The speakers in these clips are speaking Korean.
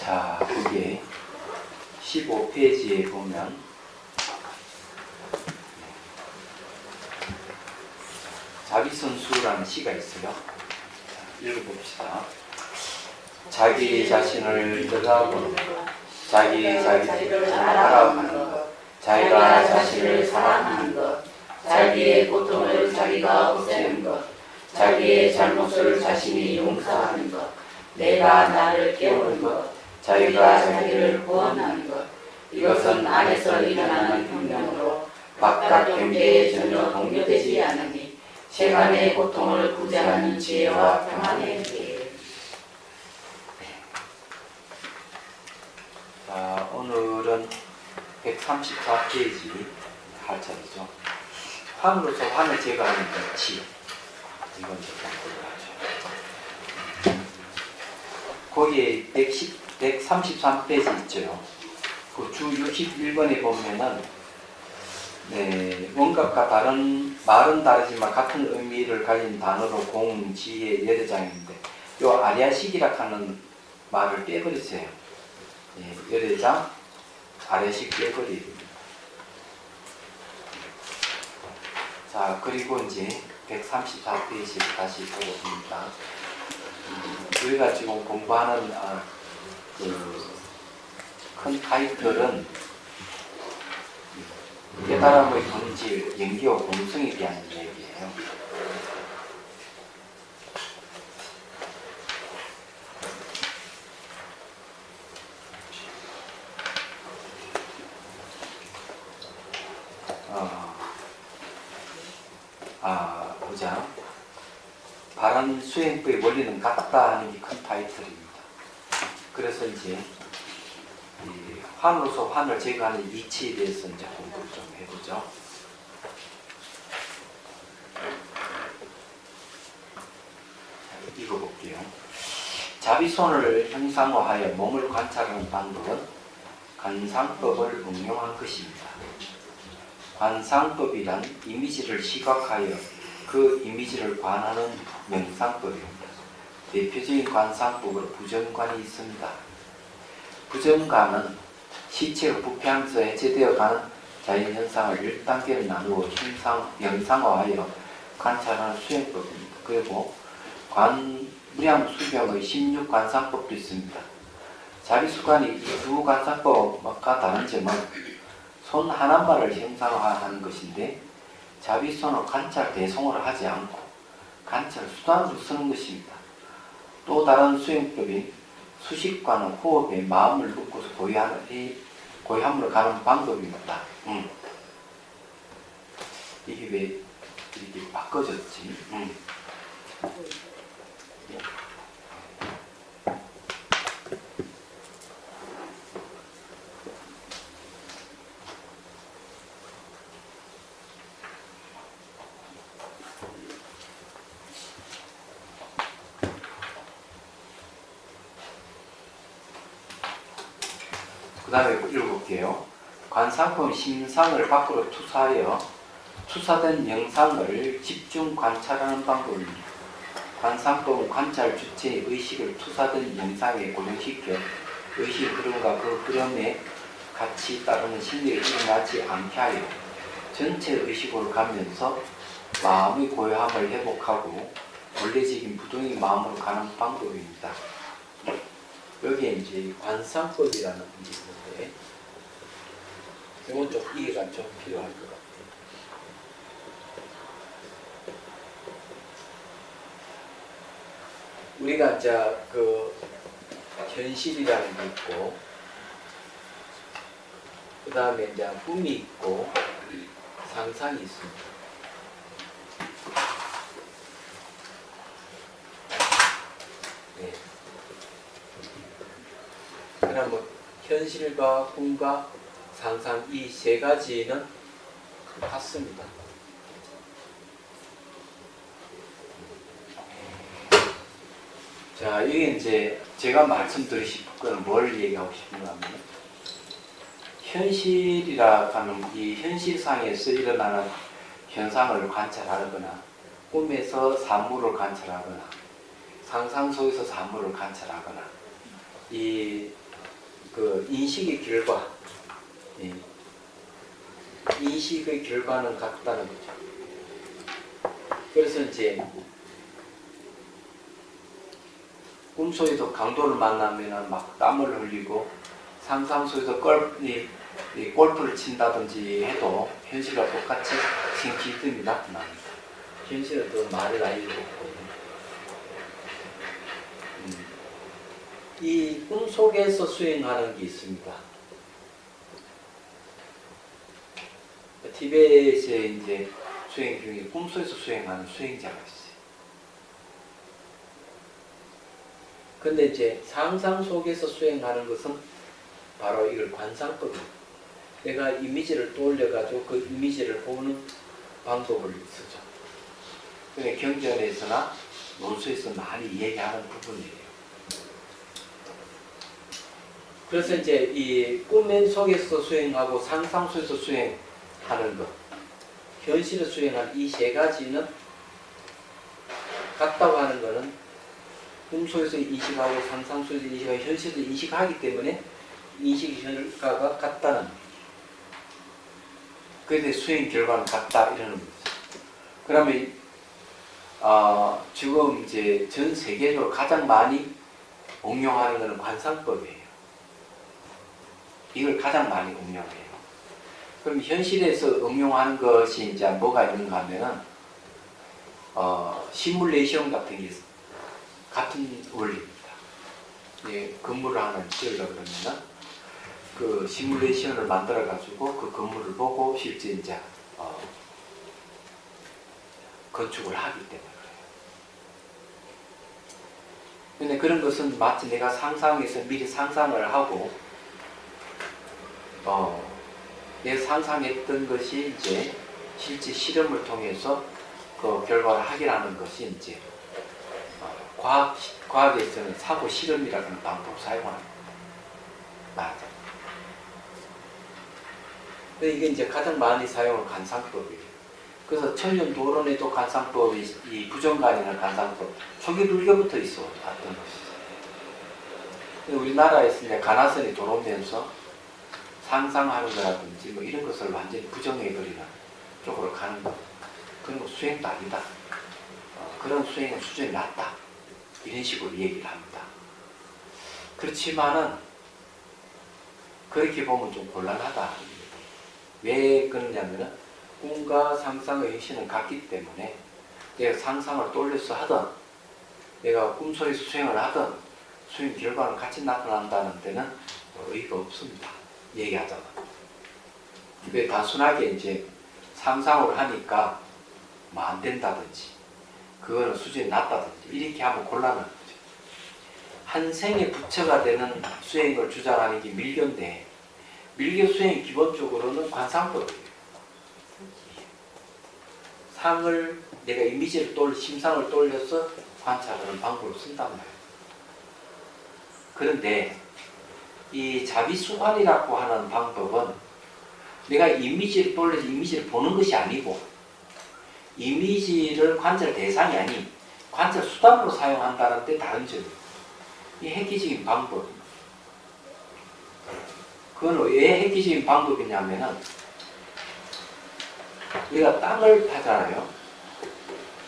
자, 거기에 15페이지에 보면 자비선수라는 시가 있어요. 읽어봅시다. 자기 자신을 떠나보는 것, 자기 자신을 알아가는 것, 자기가 자신을 사랑하는 것, 자기의 고통을 자기가 없애는 것, 자기의 잘못을 자신이 용서하는 것, 내가 나를 깨우는 것, 자기가 자기를 구원하는 것, 이것은 안에서 일어나는 혁명으로 바깥 경계에 전혀 동요되지 않으니 세간의 고통을 구제하는 지혜와 평안의 길. 자, 오늘은 134페이지 할 차례죠. 환으로서 환을 제거하는 법칙. 이건 좀 거기에 133페이지 있죠. 그 주 61번에 보면은 원각과 다른 말은 다르지만 같은 의미를 가진 단어로 공, 지혜, 열애장인데 요 아리아식이라 하는 말을 빼버렸어요. 열애장, 아리아식 빼버립니다. 자, 그리고 이제 134페이지 다시 보겠습니다. 우리가 지금 공부하는 큰 타이틀은 깨달음의 본질, 연기와 공성에 대한 얘기예요. 보자. 바람 수행법의 원리는 같다 하는 게 큰 타이틀입니다. 그래서 이제 환으로서 환을 제거하는 이치에 대해서 이제 공부를 좀 해보죠. 읽어볼게요. 자비손을 형상화하여 몸을 관찰하는 방법은 관상법을 응용한 것입니다. 관상법이란 이미지를 시각하여 그 이미지를 관하는 명상법입니다. 대표적인 관상법으로 부정관이 있습니다. 부정관은 시체가 부패하면서 해체되어가는 자연현상을 1단계로 나누어 영상화하여 관찰하는 수행법입니다. 그리고 무량수병의 16관상법도 있습니다. 자비수관이 이 두 관상법과 다른 점은 손 하나만을 형상화하는 것인데 자비손은 관찰 대송을 하지 않고 관찰 수단으로 쓰는 것입니다. 또 다른 수행법인 수식과는 호흡에 마음을 묶어서 고요함으로 가는 방법입니다. 이게 왜 이렇게 바꿔졌지? 그 다음에 읽어볼게요. 관상품 심상을 밖으로 투사하여 투사된 영상을 집중 관찰하는 방법입니다. 관상법은 관찰 주체의 의식을 투사된 영상에 고정시켜 의식 흐름과 그 흐름에 같이 따르는 심리가 일어나지 않게 하여 전체 의식으로 가면서 마음의 고요함을 회복하고 원래적인 부동의 마음으로 가는 방법입니다. 여기에 이제 관상법이라는 게 있는데 이건 좀 이해가 좀 필요할 것 같아요. 우리가 이제 그 현실이라는 게 있고, 그 다음에 이제 꿈이 있고, 상상이 있습니다. 네. 그럼 뭐 현실과 꿈과 상상 이 세 가지는 같습니다. 자, 이게 이제 제가 말씀드리고 싶은 건 뭘 얘기하고 싶은가 하면 현실이라 하는 이 현실상에서 일어나는 현상을 관찰하거나 꿈에서 사물을 관찰하거나 상상 속에서 사물을 관찰하거나 이 그 인식의 결과, 인식의 결과는 같다는 거죠. 그래서 이제 꿈속에서 강도를 만나면 막 땀을 흘리고 상상 속에서 골프를 친다든지 해도 현실과 똑같이 신기름이 나타납니다. 현실은 더 말을 알리고 있거든요. 이 꿈속에서 수행하는 게 있습니다. 티베트에 이제 수행 중에 꿈속에서 수행하는 수행자가 있어요. 근데 이제 상상 속에서 수행하는 것은 바로 이걸 관상법입니다. 내가 이미지를 떠올려가지고 그 이미지를 보는 방법을 쓰죠. 그게 경전에서나 논수에서 많이 얘기하는 부분이에요. 그래서 이제 이 꿈 속에서 수행하고 상상 속에서 수행하는 것, 현실을 수행하는 이 세 가지는 같다고 하는 것은 꿈속에서 인식하고 상상 속에서 인식하고 현실에서 인식하기 때문에 인식 결과가 같다는, 그래서 수행 결과는 같다 이러는 거죠. 그러면 지금 이제 전 세계적으로 가장 많이 응용하는 것은 관상법이에요. 이걸 가장 많이 응용해요. 그럼 현실에서 응용하는 것이 이제 뭐가 있는가 하면은 시뮬레이션 같은 게 같은 원리입니다. 예, 건물을 하나 지으려고 그러면은 그 시뮬레이션을 만들어 가지고 그 건물을 보고 실제 이제 건축을 하기 때문에 그래요. 근데 그런 것은 마치 내가 상상해서 미리 상상을 하고 내가 상상했던 것이 이제 실제 실험을 통해서 그 결과를 확인하는 것이 이제 과학에서는 사고 실험이라는 방법을 사용합니다. 맞아. 이게 이제 가장 많이 사용하는 관상법이에요. 그래서 천년도론에도 관상법이, 이 부정관이라는 관상법, 초기 불교부터 있어 왔던 것이죠. 우리나라에서 이제 가나선이 들어오면서 상상하는 거라든지 뭐 이런 것을 완전히 부정해버리는 쪽으로 가는 거, 그런 거 수행도 아니다. 그런 수행은 수준이 낮다. 이런 식으로 얘기를 합니다. 그렇지만은 그렇게 보면 좀 곤란하다. 왜 그러냐면은 꿈과 상상의 형식은 같기 때문에 내가 상상을 떠올려서 하든 내가 꿈속에서 수행을 하든 수행 결과는 같이 나타난다는 데는 의의가 없습니다. 얘기하자면. 왜 단순하게 이제 상상을 하니까 뭐 안 된다든지 그거는 수준이 낮다든지 이렇게 하면 곤란한 거죠. 한 생의 부처가 되는 수행을 주장하는 게 밀교인데 밀교 수행이 기본적으로는 관상법이에요. 상을 내가 이미지를 심상을 떠올려서 관찰하는 방법을 쓴단 말이에요. 그런데 이 자비수관이라고 하는 방법은 내가 이미지를 돌려서 이미지를 보는 것이 아니고 이미지를 관찰 대상이 아닌 관찰 수단으로 사용한다는 데 다른 점이에요. 이 획기적인 방법입니다. 그건 왜 획기적인 방법이냐면은 우리가 땅을 파잖아요.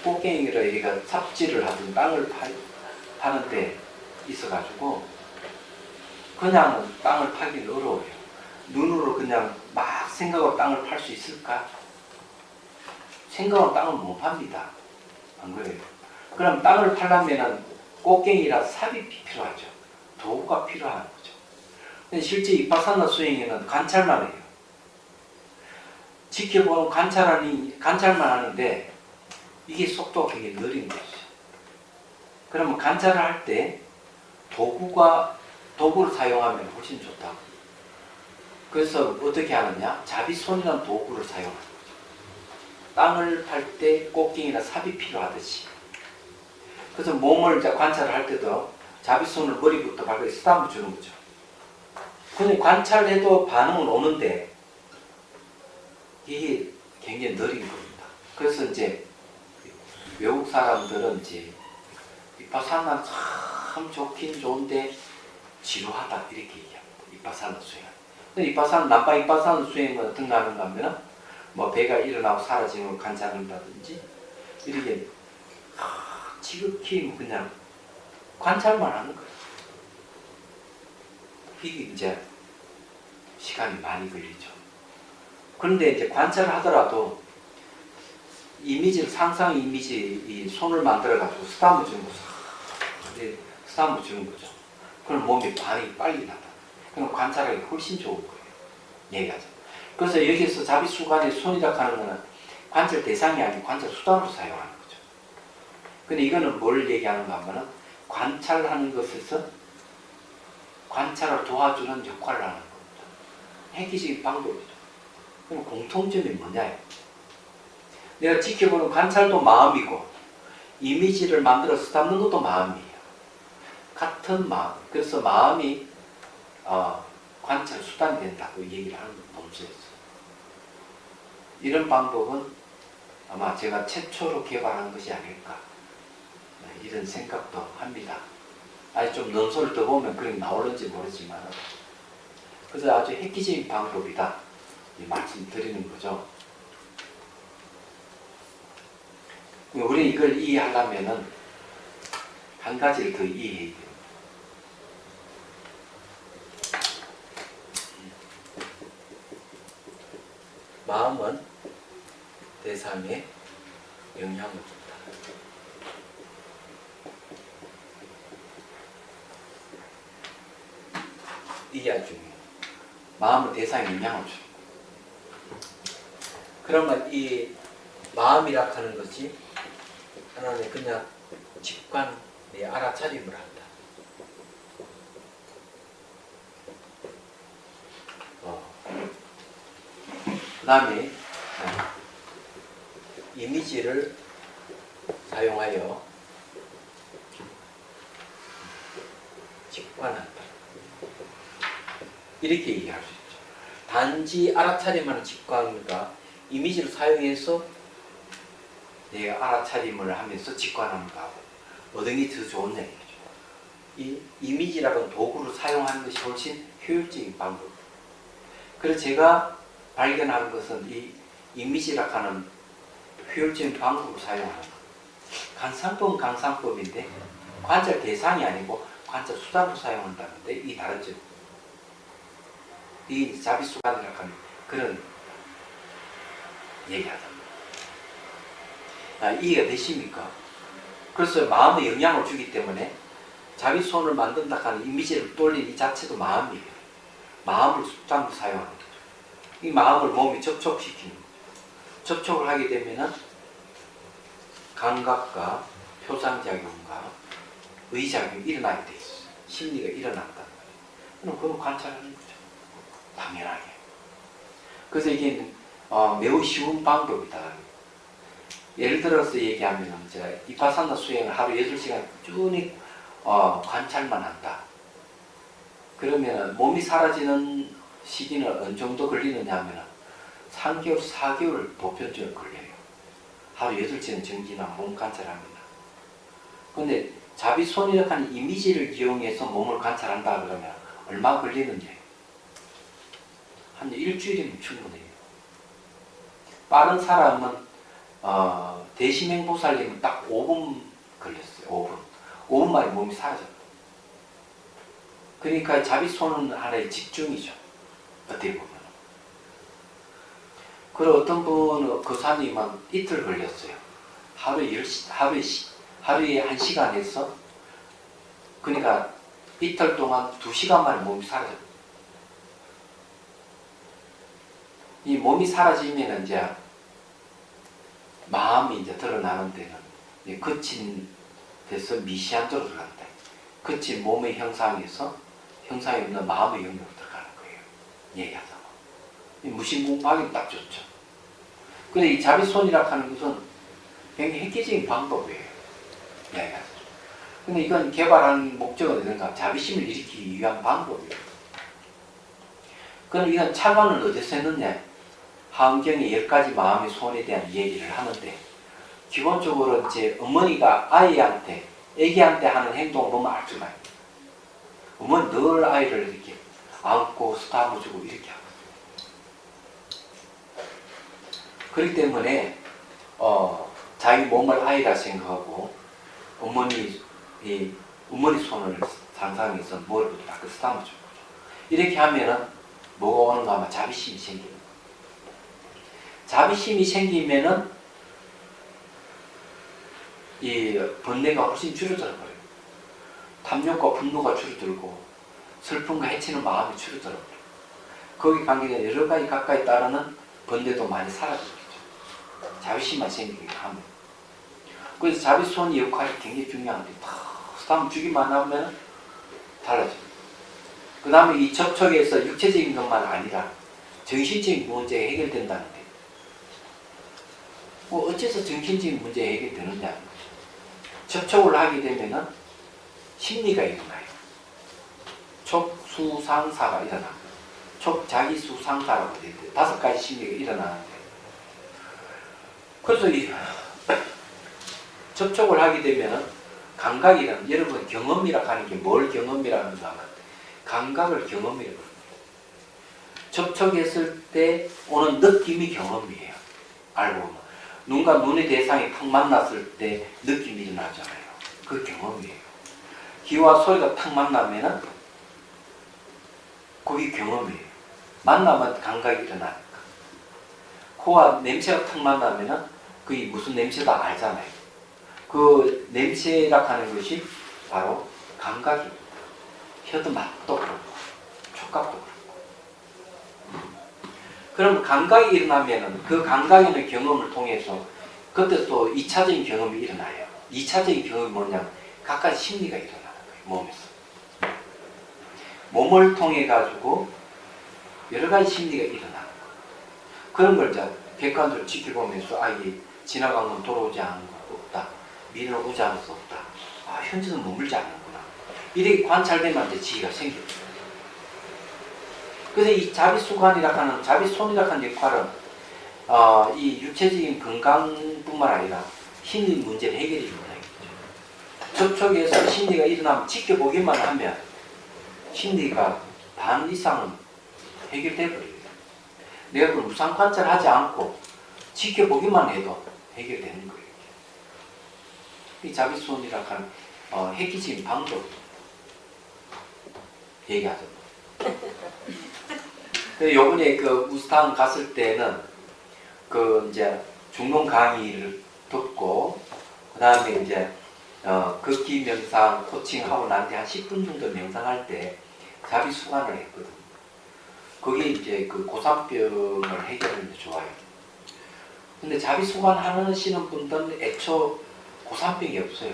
꽃갱이를 얘가 삽질을 하든 땅을 파는 데 있어가지고 그냥 땅을 파기는 어려워요. 눈으로 그냥 막 생각으로 땅을 팔 수 있을까? 생각으로 땅을 못 팝니다. 안 그래요? 그럼 땅을 팔려면 꽃갱이라 삽이 필요하죠. 도구가 필요한 거죠. 근데 실제 이파사나 수행에는 관찰만 해요. 지켜보는 관찰만 하는데 이게 속도가 굉장히 느린 거죠. 그러면 관찰을 할 때 도구를 사용하면 훨씬 좋다. 그래서 어떻게 하느냐? 자비손이라는 도구를 사용하는 거죠. 땅을 팔 때 꽃갱이나 삽이 필요하듯이. 그래서 몸을 관찰을 할 때도 자비손을 머리부터 발끝에 쓰다듬어 주는 거죠. 근데 관찰해도 반응은 오는데 이게 굉장히 느린 겁니다. 그래서 이제 외국 사람들은 이제 이파사나 참 좋긴 좋은데 지루하다 이렇게 얘기합니다. 이파사나 수행. 근데 남방 이파사나 수행은 어떤 거 하는가 하면은 뭐 배가 일어나고 사라지는 걸 관찰한다든지 이렇게 지극히 그냥 관찰만 하는 거예요. 이게 이제 시간이 많이 걸리죠. 그런데 이제 관찰을 하더라도 이미지를 상상 이미지 이 손을 만들어 가지고 쓰다듬어 주는 거죠. 쓰다듬어 주는 거죠. 그럼 몸이 반응이 빨리 나다. 그럼 관찰하기 훨씬 좋은 거예요. 얘기하죠. 그래서 여기서 자비수관의 손이라 하는 거는 관찰 대상이 아닌 관찰 수단으로 사용하는 거죠. 근데 이거는 뭘 얘기하는가 하면은 관찰하는 것에서 관찰을 도와주는 역할을 하는 겁니다. 획기적인 방법이죠. 그럼 공통점이 뭐냐요? 내가 지켜보는 관찰도 마음이고 이미지를 만들어서 쓰다듬는 것도 마음이에요. 같은 마음. 그래서 마음이 관찰 수단이 된다고 얘기를 하는 논조였어요. 이런 방법은 아마 제가 최초로 개발한 것이 아닐까 이런 생각도 합니다. 아직 좀 논설을 더 보면 그런 게 나올는지 모르지만 그래서 아주 획기적인 방법이다 이 말씀드리는 거죠. 우리 이걸 이해하려면은 한 가지를 더 이해해야 돼요. 마음은 대상에 영향을 준다. 이게 아주 중요해요. 마음은 대상에 영향을 준다. 그러면 이 마음이라 하는 것이 하나는 그냥 직관, 내 알아차림을 한다. 그 다음에 이미지를 사용하여 직관한다. 이렇게 얘기할 수 있죠. 단지 알아차림하는 직관과 이미지를 사용해서 내가 알아차림을 하면서 직관하는가 하고 어떤 게 더 좋은 얘기죠. 이 이미지라는 도구를 사용하는 것이 훨씬 효율적인 방법. 그래서 제가 발견한 것은 이 이미지라 하는 효율적인 방법을 사용하는 것. 강상법은 강상법인데 관찰 대상이 아니고 관찰 수단으로 사용한다는데 이 다른 점. 이 자비수관이라 하는 그런 얘기하다. 이해가 되십니까? 그래서 마음에 영향을 주기 때문에 자기 손을 만든다 하는 이미지를 돌리는 이 자체도 마음이에요. 마음을 수단으로 사용하는 거죠. 이 마음을 몸에 접촉시키는 거죠. 접촉을 하게 되면은 감각과 표상작용과 의작용이 일어나게 돼 있어요. 심리가 일어난단 말이에요. 그럼 그걸 관찰하는 거죠. 당연하게. 그래서 이게 매우 쉬운 방법이다. 예를 들어서 얘기하면 제가 이파사나 수행을 하루 8시간 꾸준히 관찰만 한다. 그러면 몸이 사라지는 시기는 어느 정도 걸리느냐 하면 3개월, 4개월 보편적으로 걸려요. 하루 8시간 정기나 몸 관찰합니다. 근데 자비손이라는 이미지를 이용해서 몸을 관찰한다 그러면 얼마 걸리는지? 한 일주일이면 충분해요. 빠른 사람은 대심행보살님은 딱 5분 걸렸어요. 5분. 5분 만에 몸이 사라졌어요. 그러니까 자비손은 하나의 집중이죠. 어떻게 보면. 그리고 어떤 분은 거사님은 이틀 걸렸어요. 하루에 1시간에서 그러니까 이틀 동안 2시간 만에 몸이 사라졌어요. 이 몸이 사라지면 이제 마음이 이제 드러나는 데는 거친 데서 미시한 쪽으로 들어간다. 거친 몸의 형상에서 형상이 없는 마음의 영역으로 들어가는 거예요. 얘기하자면. 무신공부하기는 딱 좋죠. 근데 이 자비손이라고 하는 것은 굉장히 획기적인 방법이에요. 얘기하자면. 근데 이건 개발한 목적은 뭔가 자비심을 일으키기 위한 방법이에요. 그럼 이건 차관을 어디서 했느냐? 환경의 10가지 마음의 손에 대한 얘기를 하는데 기본적으로 이제 어머니가 아이한테, 애기한테 하는 행동을 보면 알 수가 있어요. 어머니 늘 아이를 이렇게 안고 쓰다듬어주고 이렇게 하거든요. 그렇기 때문에 자기 몸을 아이라 생각하고 어머니 손을 상상해서 머리부터 딱 쓰다듬어주고 이렇게 하면은 뭐가 오는가 하면 자비심이 생깁니다. 자비심이 생기면은 이 번뇌가 훨씬 줄어들어 버려요. 탐욕과 분노가 줄어들고 슬픔과 해치는 마음이 줄어들어 버려요. 거기 관계된 여러 가지 가까이 따르는 번뇌도 많이 사라지죠. 자비심만 생기게 하면. 그래서 자비손의 역할이 굉장히 중요한데 다음 주기만 하면 달라져요. 그 다음에 이 접촉에서 육체적인 것만 아니라 정신적인 문제가 해결된다는데 뭐 어째서 정신적인 문제가 해결되느냐? 접촉을 하게 되면은 심리가 일어나요. 촉수상사가 일어납니다. 촉자기수상사라고 되는데 5가지 심리가 일어나는데 그래서 이 접촉을 하게 되면은 감각이라는 여러분 경험이라고 하는 게 뭘 경험이라는 거 하면 감각을 경험이라고 합니다. 접촉했을 때 오는 느낌이 경험이에요. 알고 보면 눈과 눈의 대상이 탁 만났을 때 느낌이 일어나잖아요. 그 경험이에요. 귀와 소리가 탁 만나면은 그게 경험이에요. 만나면 감각이 일어나니까. 코와 냄새가 탁 만나면은 그게 무슨 냄새다 알잖아요. 그 냄새라고 하는 것이 바로 감각입니다. 혀도 맛도 그렇고 촉각도 그렇고. 그럼 감각이 일어나면은 그 감각에 있는 경험을 통해서 그때 또 2차적인 경험이 일어나요. 2차적인 경험이 뭐냐면 각가지 심리가 일어나는 거예요. 몸에서. 몸을 통해 가지고 여러 가지 심리가 일어나는 거예요. 그런 걸 이제 객관적으로 지켜보면서 이게 지나간 건 돌아오지 않는 것 없다. 미래는 오지 않을 수 없다. 현재는 머물지 않는구나. 이렇게 관찰되면 이제 지혜가 생깁니다. 그래서 이 자비수관이라고 하는, 자비손이라고 하는 역할은 이 육체적인 건강뿐만 아니라 심리 문제를 해결해 준다. 접촉에서 심리가 일어나면 지켜보기만 하면 심리가 반 이상은 해결돼 버려요. 내가 그걸 무상 관찰하지 않고 지켜보기만 해도 해결되는 거예요. 이 자비손이라고 하는 획기적인 방법 얘기하죠. 요번에 그 우스탄 갔을 때는 그 이제 중론 강의를 듣고 그 다음에 이제 극기 명상 코칭하고 난 뒤 한 10분 정도 명상할 때 자비수관을 했거든요. 그게 이제 그 고산병을 해결하는 데 좋아요. 근데 자비수관 하시는 분들은 애초 고산병이 없어요.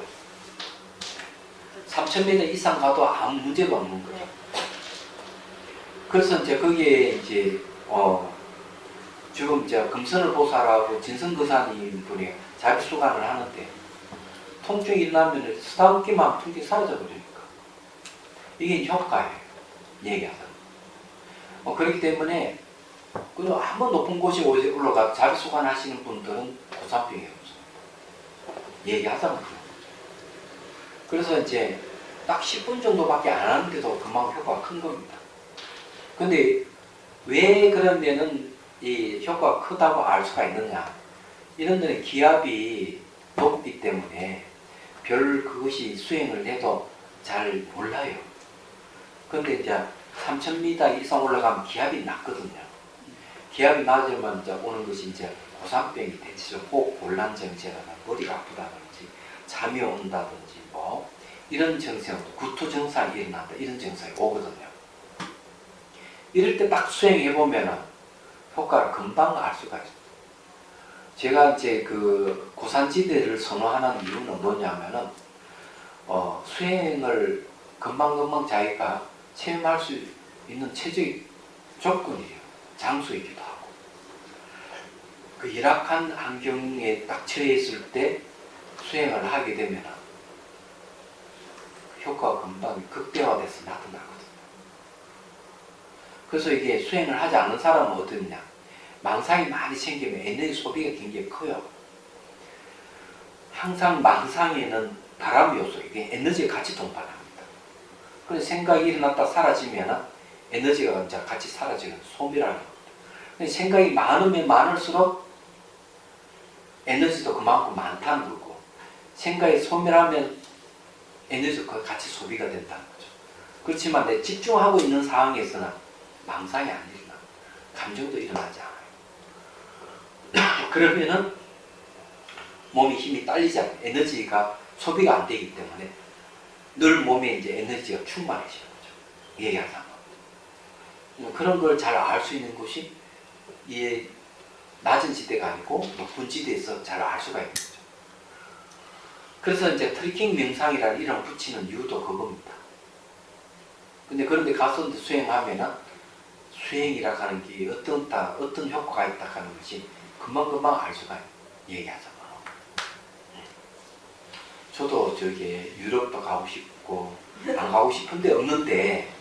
3,000m 이상 가도 아무 문제가 없는 거예요. 그래서 이제 거기에 이제 지금 이제 금선을 보살하고 진성거사님 분이 자비수관을 하는데 통증이 일어나면 쓰다듬기만 통증이 사라져 버리니까 이게 효과예요. 얘기하자면. 그렇기 때문에 그리고 한번 높은 곳에 올라가 자비수관 하시는 분들은 고산병이 없어요. 얘기하자면 그런 거죠. 그래서 이제 딱 10분 정도밖에 안 하는데도 금방 효과가 큰 겁니다. 근데 왜 그러면은 이 효과가 크다고 알 수가 있느냐? 이런 데는 기압이 높기 때문에 별 그것이 수행을 해도 잘 몰라요. 근데 이제 3000m 이상 올라가면 기압이 낮거든요. 기압이 낮으면 이제 오는 것이 이제 고산병이 되죠. 혹 곤란 증세라든지 머리가 아프다든지 잠이 온다든지 뭐 이런 증상, 구토 증상이 일어난다 이런 증상이 오거든요. 이럴 때 딱 수행해 보면은 효과를 금방 알 수가 있어요. 제가 이제 그 고산지대를 선호하는 이유는 뭐냐면은 수행을 금방금방 자기가 체험할 수 있는 최적의 조건이에요. 장소이기도 하고. 그 열악한 환경에 딱 처해 있을 때 수행을 하게 되면 효과가 금방 극대화돼서 나타나거든요. 그래서 이게 수행을 하지 않는 사람은 어떠냐? 망상이 많이 생기면 에너지 소비가 굉장히 커요. 항상 망상에는 바람 요소, 이게 에너지가 같이 동반합니다. 그래서 생각이 일어났다 사라지면 에너지가 이제 같이 사라지는 소멸하는 겁니다. 생각이 많으면 많을수록 에너지도 그만큼 많다는 거고, 생각이 소멸하면 에너지가 같이 소비가 된다는 거죠. 그렇지만 내 집중하고 있는 상황에서는 망상이 안 일어나, 감정도 일어나지 않아요. 그러면은 몸이 힘이 딸리지 않아요. 에너지가 소비가 안 되기 때문에 늘 몸에 이제 에너지가 충만해지는 거죠. 얘기하자면. 그런 걸 잘 알 수 있는 곳이 이 낮은 지대가 아니고 높은 지대에서 잘 알 수가 있는 거죠. 그래서 이제 트리킹 명상이라는 이름 붙이는 이유도 그겁니다. 근데 그런데 가서 수행하면은 수행이라 하는 게 어떤 효과가 있다 하는 것이 금방금방 알 수가 얘기하잖아. 저도 저기 유럽도 가고 싶고 안 가고 싶은데 없는데,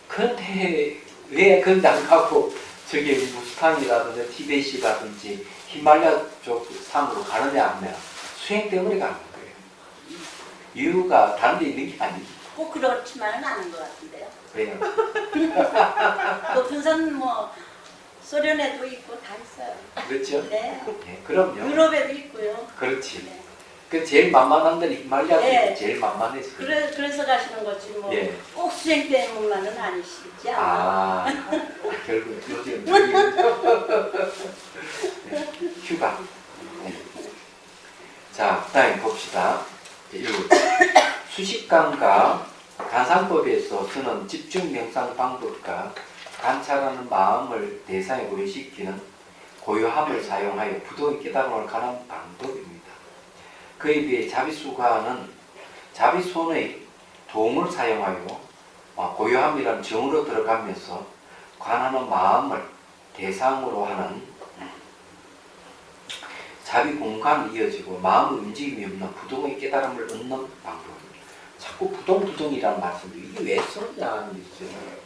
그런데 왜 그런데 안 가고 저기 무스탕이라든지 티벳이라든지 히말라야 쪽 산으로 가느냐 하면 수행 때문에 가는 거예요. 이유가 다른 데 있는 게 아니지. 꼭 그렇지만은 않은 것 같은데요. 왜요? 높은 산 뭐 소련에도 있고 다 있어요. 그렇죠? 네. 네, 그럼요. 유럽에도 있고요. 그렇지. 네. 그 제일 만만한 데는 히말라야가 네. 제일 만만해서. 그래서 가시는 거지 뭐. 예. 꼭 수행 때문만은 아니시지 않아요. 아, 결국 요즘 네, 휴가. 네. 자, 그다음에 봅시다. 수식관과 간상법에서 쓰는 집중 명상 방법과 관찰하는 마음을 대상에 고려시키는 고요함을 사용하여 부동의 깨달음을 가는 방법입니다. 그에 비해 자비수관은 자비손의 도움을 사용하여 고요함이라는 정으로 들어가면서 관하는 마음을 대상으로 하는 자비 공간이 이어지고 마음의 움직임이 없는 부동의 깨달음을 얻는 방법입니다. 자꾸 부동이라는 말씀도 이게 왜 쓰느냐 하는 게 있어요.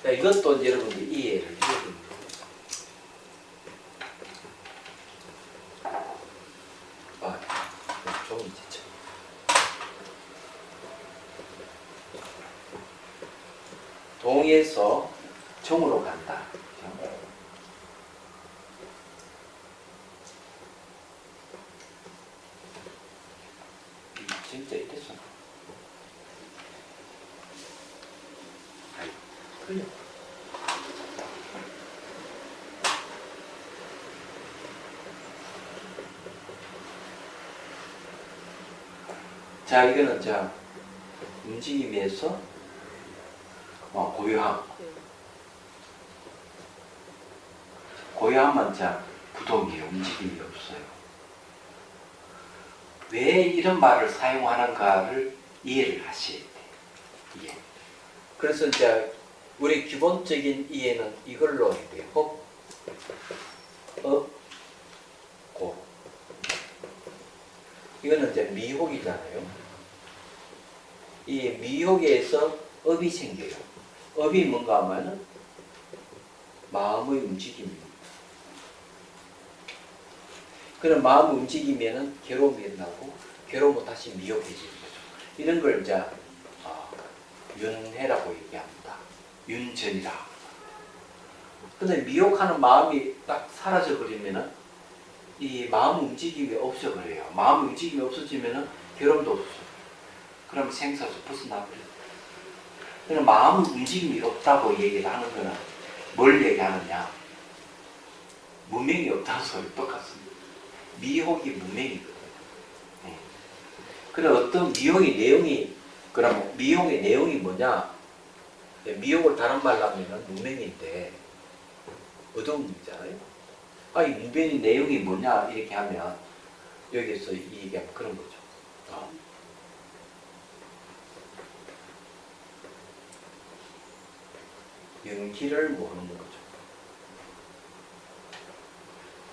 자, 이것도 여러분들 이해를 해야 됩니다. 좀 지쳐. 동에서 정으로 간다. 진짜 이랬어. 틀려. 자, 이거는 자 움직임에서 고요함. 고요함은 자 부동이에요. 움직임이 없어요. 왜 이런 말을 사용하는가를 이해를 하셔야 돼요. 이해. 그래서 이제 우리 기본적인 이해는 이걸로 해야 돼요. 고. 이거는 이제 미혹이잖아요. 이 미혹에서 업이 생겨요. 업이 뭔가 하면은 마음의 움직임입니다. 그런 마음 움직이면은 괴로움이 일어나고 괴로움은 다시 미혹해지는 거죠. 이런 걸 이제 윤회라고 얘기합니다. 윤전이라. 근데 미혹하는 마음이 딱 사라져 버리면은 이 마음 움직임이 없어 버려요. 마음 움직임이 없어지면은 괴로움도 없어요. 그럼 생사에서 벗어나 버려요. 그럼 마음 움직임이 없다고 얘기를 하는 거는 뭘 얘기하느냐? 무명이 없다는 소리 똑같습니다. 미혹이 무명이거든요. 네. 그럼 어떤 미혹의 내용이, 그럼 미혹의 내용이 뭐냐? 미혹을 다른 말로 하면 무명인데 어두움이잖아요. 이 무명의 내용이 뭐냐? 이렇게 하면 여기서 이 얘기하면 그런 거죠. 연기를 모르는 거죠.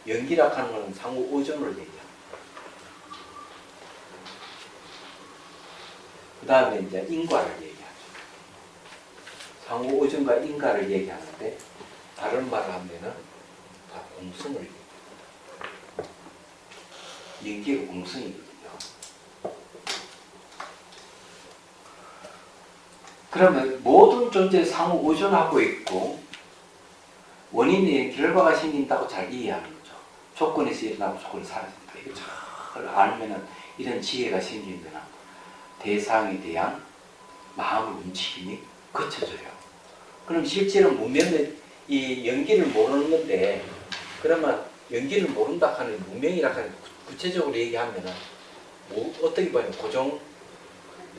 연기라 하는 것은 상호 오존을 얘기합니다. 그 다음에 이제 인과를 얘기하죠. 상호 오존과 인과를 얘기하는데 다른 말을 하면은 다 공성을 얘기합니다. 연기가 공성이거든요. 그러면 모든 존재에 상호 오존하고 있고 원인이 결과가 생긴다고 잘 이해하는 거죠. 조건에서 일어나고 조건이 사라진다. 이거 잘 알면은 이런 지혜가 생기면 대상에 대한 마음의 움직임이 거쳐져요. 그럼 실제로 무명은 이 연기를 모르는 건데, 그러면 연기를 모른다 하는 무명이라 하는 구체적으로 얘기하면은 어떻게 보면 고정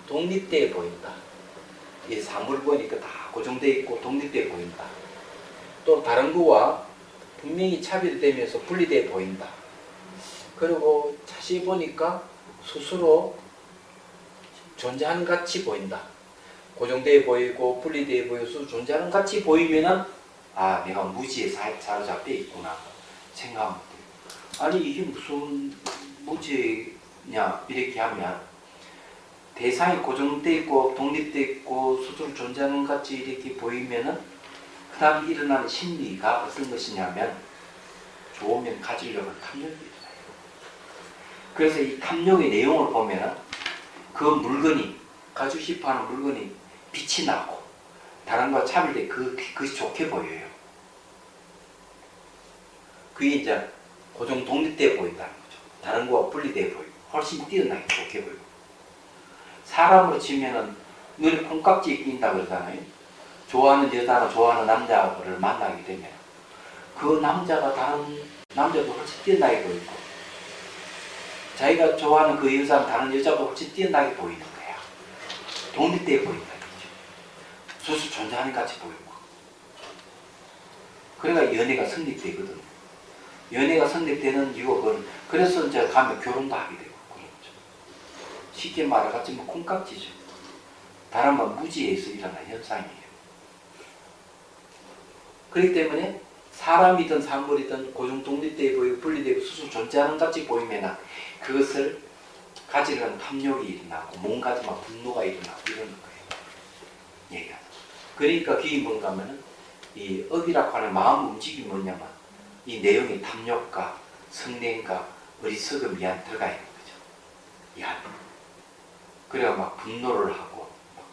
독립되어 보인다. 이 사물 보니까 다 고정되어 있고 독립되어 보인다. 또 다른 거와 분명히 차별되면서 분리되어 보인다. 그리고 자세히 보니까 스스로 존재하는 같이 보인다. 고정되어 보이고 분리되어 보이고 스스로 존재하는 같이 보이면은 내가 무지에 사로잡혀 있구나 생각하면 돼요. 아니 이게 무슨 무지냐 이렇게 하면 대상이 고정되어 있고 독립되어 있고 스스로 존재하는 같이 이렇게 보이면은 그 다음에 일어나는 심리가 어떤 것이냐면 좋으면 가지려고 하는 탐욕이 일어나요. 그래서 이 탐욕의 내용을 보면은 그 물건이 가지고 싶어하는 물건이 빛이 나고 다른 것과 차별돼 그것이 좋게 보여요. 그게 이제 고정 독립되어 보인다는 거죠. 다른 것과 분리되어 보이고 훨씬 뛰어나게 좋게 보이고 사람으로 치면은 눈에 콩깍지 낀다 그러잖아요. 좋아하는 여자나 좋아하는 남자를 만나게 되면 그 남자가 다른 남자도 훨씬 뛰어나게 보이고 자기가 좋아하는 그 여자는 다른 여자보다 훨씬 뛰어나게 보이는 거야. 독립되어 보인다. 스스로 존재하는 같이 보이고. 그러니까 연애가 성립되거든. 연애가 성립되는 유혹은 그래서 이제 가면 결혼도 하게 되고 그렇죠. 쉽게 말해가지 뭐 콩깍지죠. 다른 말 무지에서 일어난 현상이에요. 그렇기 때문에 사람이든 사물이든 고정 독립되어 보이고 분리되고 스스로 존재하는 같이 보이면 그것을 가지려는 탐욕이 일어나고 뭔가지만 분노가 일어나고 이러는 거예요. 얘가. 그러니까 그게 뭔가 하면은 이 업이라고 하는 마음 움직임이 뭐냐면 이 내용이 탐욕과 성냄과 어리석음이 안 들어가 있는 거죠. 이 안에. 그래야 막 분노를 하고 막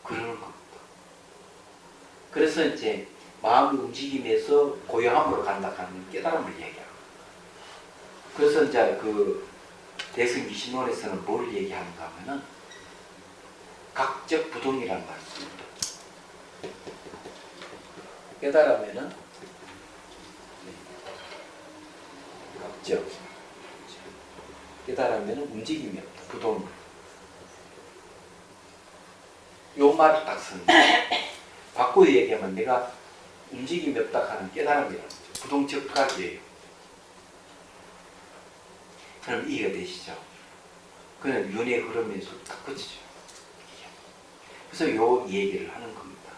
그러는 겁니다. 그래서 이제 마음의 움직임에서 고요함으로 간다 하는 깨달음을 얘기하고. 그래서 이제 그 대승기신론에서는 뭘 얘기하는가 하면은 각적 부동이라는 말을 씁니다. 깨달으면은 각적 깨달으면은 움직임이 없다. 부동이. 요 말을 딱 씁니다. 바꾸어 얘기하면 내가 움직임이 없다 하는 깨달음이라는 거죠. 부동적각이에요. 그럼 이해가 되시죠? 그냥 윤의 흐름에서 딱 그치죠. 그래서 요 얘기를 하는 겁니다.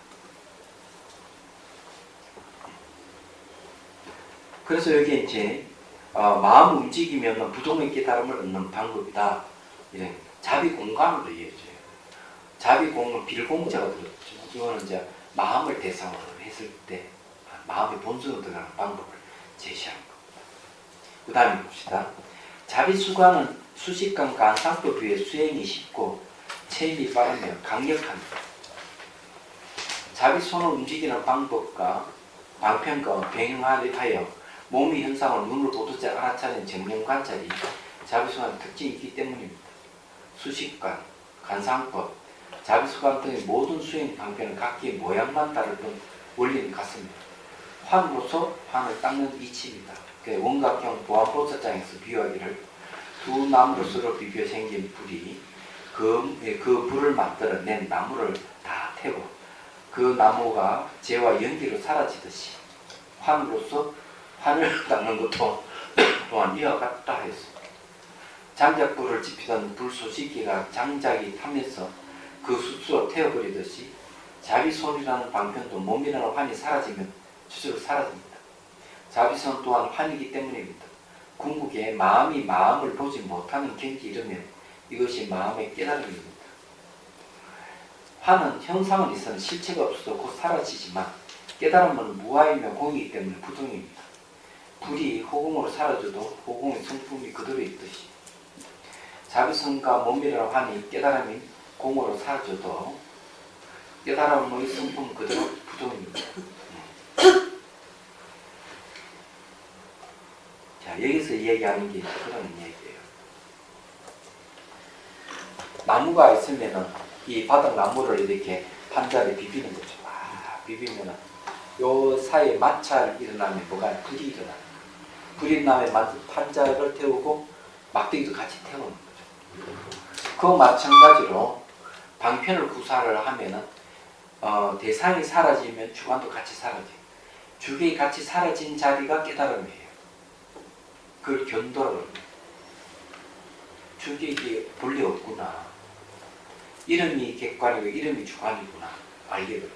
그래서 여기 이제 마음 움직이면 부동의 깨달음을 얻는 방법이다. 이런 자비 공간으로 이해해줘요. 자비 공은 빌공자가 들었죠. 이거는 이제 마음을 대상으로 했을 때 마음의 본성으로 들어가는 방법을 제시하는 겁니다. 그 다음에 봅시다. 자비수관은 수식관 간상법 위에 수행이 쉽고 체임이 빠르며 강력합니다. 자비손을 움직이는 방법과 방편과 병행하여 몸의 현상을 눈으로 보듯이 알아차리는 정면 관찰이 자비수관의 특징이 있기 때문입니다. 수식관, 간상법, 자비수관 등의 모든 수행 방편은 각기 모양만 다를 뿐 원리는 같습니다. 환으로서 환을 닦는 이치입니다. 원각형 보안보사장에서 비유하기를 두 나무로 서로 비벼 생긴 불이 그 불을 만들어낸 나무를 다 태워 그 나무가 재와 연기로 사라지듯이 환으로서 환을 닦는 것도 또한 이와 같다 했습니다. 장작불을 지피던 불쏘시기가 장작이 타면서 그 숯으로 태워버리듯이 자비손이라는 방편도 몸이라는 환이 사라지면 스스로 사라집니다. 자비손 또한 환이기 때문입니다. 궁극에 마음이 마음을 보지 못하는 경지에 이르면 이것이 마음의 깨달음입니다. 환은 형상은 있으나 실체가 없어도 곧 사라지지만 깨달음은 무아이며 공이기 때문에 부동입니다. 불이 호공으로 사라져도 호공의 성품이 그대로 있듯이 자비성과 몸이라는 환이 깨달음인 공으로 사라져도 깨달음의 성품 그대로 부동입니다. 자, 여기서 얘기하는 게 그런 얘기예요. 나무가 있으면은 이 바닥 나무를 이렇게 판자에 비비는 거죠. 비비면은 요 사이에 마찰 일어나면 뭐가 불이 일어나요. 불이 나면 판자를 태우고 막대기도 같이 태우는 거죠. 그 마찬가지로 방편을 구사를 하면은 대상이 사라지면 주관도 같이 사라져요. 주객이 같이 사라진 자리가 깨달음이에요. 그걸 견도라고 합니다. 주객이 본래 없구나. 이름이 객관이고 이름이 주관이구나. 알게 되고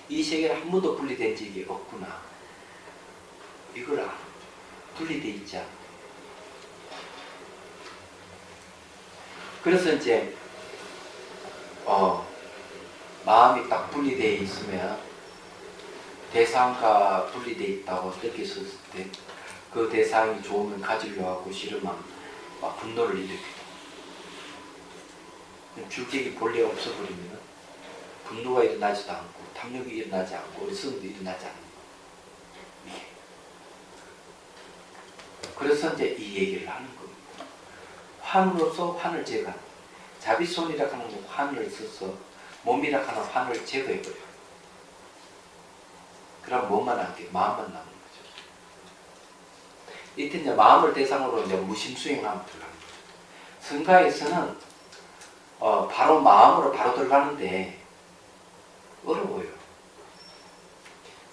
이 세계는 한 번도 분리된 적이 없구나. 이걸 알아. 분리돼 있지 않고. 그래서 이제 마음이 딱 분리되어 있으면 대상과 분리되어 있다고 느꼈을 때 그 대상이 좋으면 가지려고 하고 싫으면 막 분노를 일으키고 주객이 본래 없어버리면 분노가 일어나지도 않고 탐욕이 일어나지 않고 어리석음도 일어나지 않는 거예요. 그래서 이제 이 얘기를 하는 겁니다. 환으로서 환을 제거하는 자비손이라 하는 환을 써서 몸이라 하는 환을 제거해버려요. 그럼 뭐만 남게? 마음만 남는 거죠. 이때 이제 마음을 대상으로 이제 무심수행하면 들어가는 거죠. 성가에서는 바로 마음으로 바로 들어가는데 어려워요.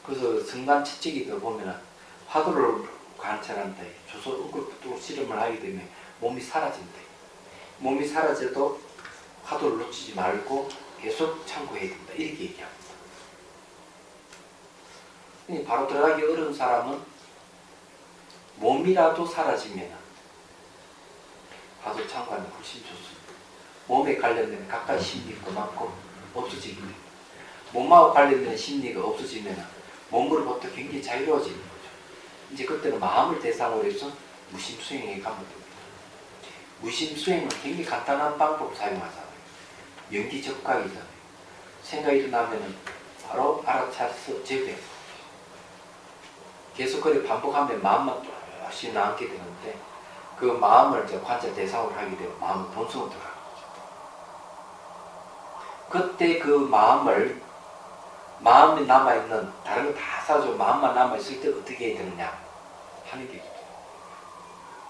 그래서 성간 채찍이들 보면은 화두를 관찰한다. 조소 응급도 실험을 하게 되면 몸이 사라진다. 몸이 사라져도 화두를 놓치지 말고 계속 참고해야 된다. 이렇게 얘기합니다. 바로 들어가기 어려운 사람은 몸이라도 사라지면 화두 참고하면 훨씬 좋습니다. 몸에 관련된 각각 심리가 많고 없어지게 됩니다. 몸하고 관련된 심리가 없어지면 몸으로부터 굉장히 자유로워지는 거죠. 이제 그때는 마음을 대상으로 해서 무심수행에 가면 됩니다. 무심수행은 굉장히 간단한 방법을 사용하잖아요. 연기적각이잖아요. 생각이 일어나면 바로 알아차려서 제거해요. 계속 그렇게 반복하면 마음만 또다시 남게 되는데 그 마음을 이제 관찰 대상으로 하게 되면 마음의 본성으로 들어가는 거죠. 그때 그 마음이 남아있는 다른 거 다 사줘 마음만 남아있을 때 어떻게 해야 되느냐 하는 게 있죠.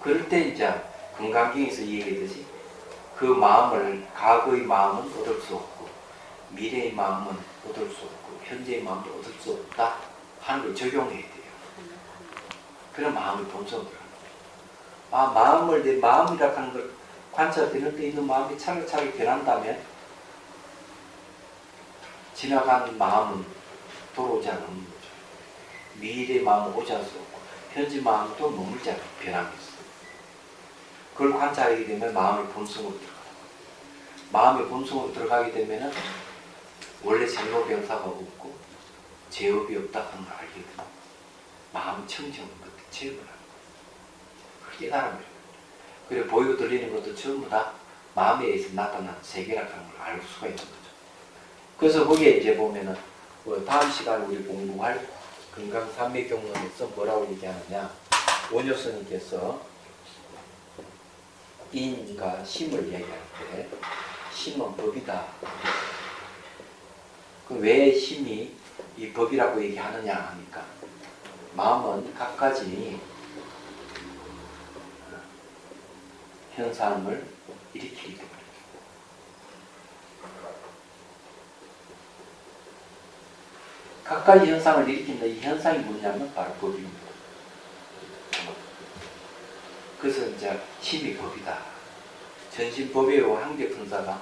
그럴 때 이제 금강경에서 얘기했듯이 그 마음을 과거의 마음은 얻을 수 없고 미래의 마음은 얻을 수 없고 현재의 마음도 얻을 수 없다 하는 걸 적용해야 돼요. 그런 마음의 본성으로 들어가는 거예요. 마음을 내 마음이라 하는 걸 관찰되는 데 있는 마음이 차근차근 변한다면 지나간 마음은 돌아오지 않는 거죠. 미래의 마음은 오지 않을 수 없고 현재 마음도 머물지 않는 변함이 있어요. 그걸 관찰하게 되면 마음의 본성으로 들어가요. 마음의 본성으로 들어가게 되면 원래 생로병사가 없고 제업이 없다 하는 걸 알게 됩니다. 마음 청정은 그때 제업을 하는 거예요. 그걸 깨달은 거예요. 그리고 보이고 들리는 것도 전부 다 마음에 의해서 나타나는 세계라는 걸 알 수가 있는 거죠. 그래서 거기에 이제 보면은 다음 시간에 우리 공부할 금강산맥경론에서 뭐라고 얘기하느냐, 원효스님께서 인과 심을 얘기할 때 심은 법이다. 왜 심이 이 법이라고 얘기하느냐 하니까, 마음은 갖가지 현상을 일으키기 때문에. 갖가지 현상을 일으킨다. 이 현상이 뭐냐면 바로 법입니다. 그래서 이제 심이 법이다. 전신 법이요 황제분사가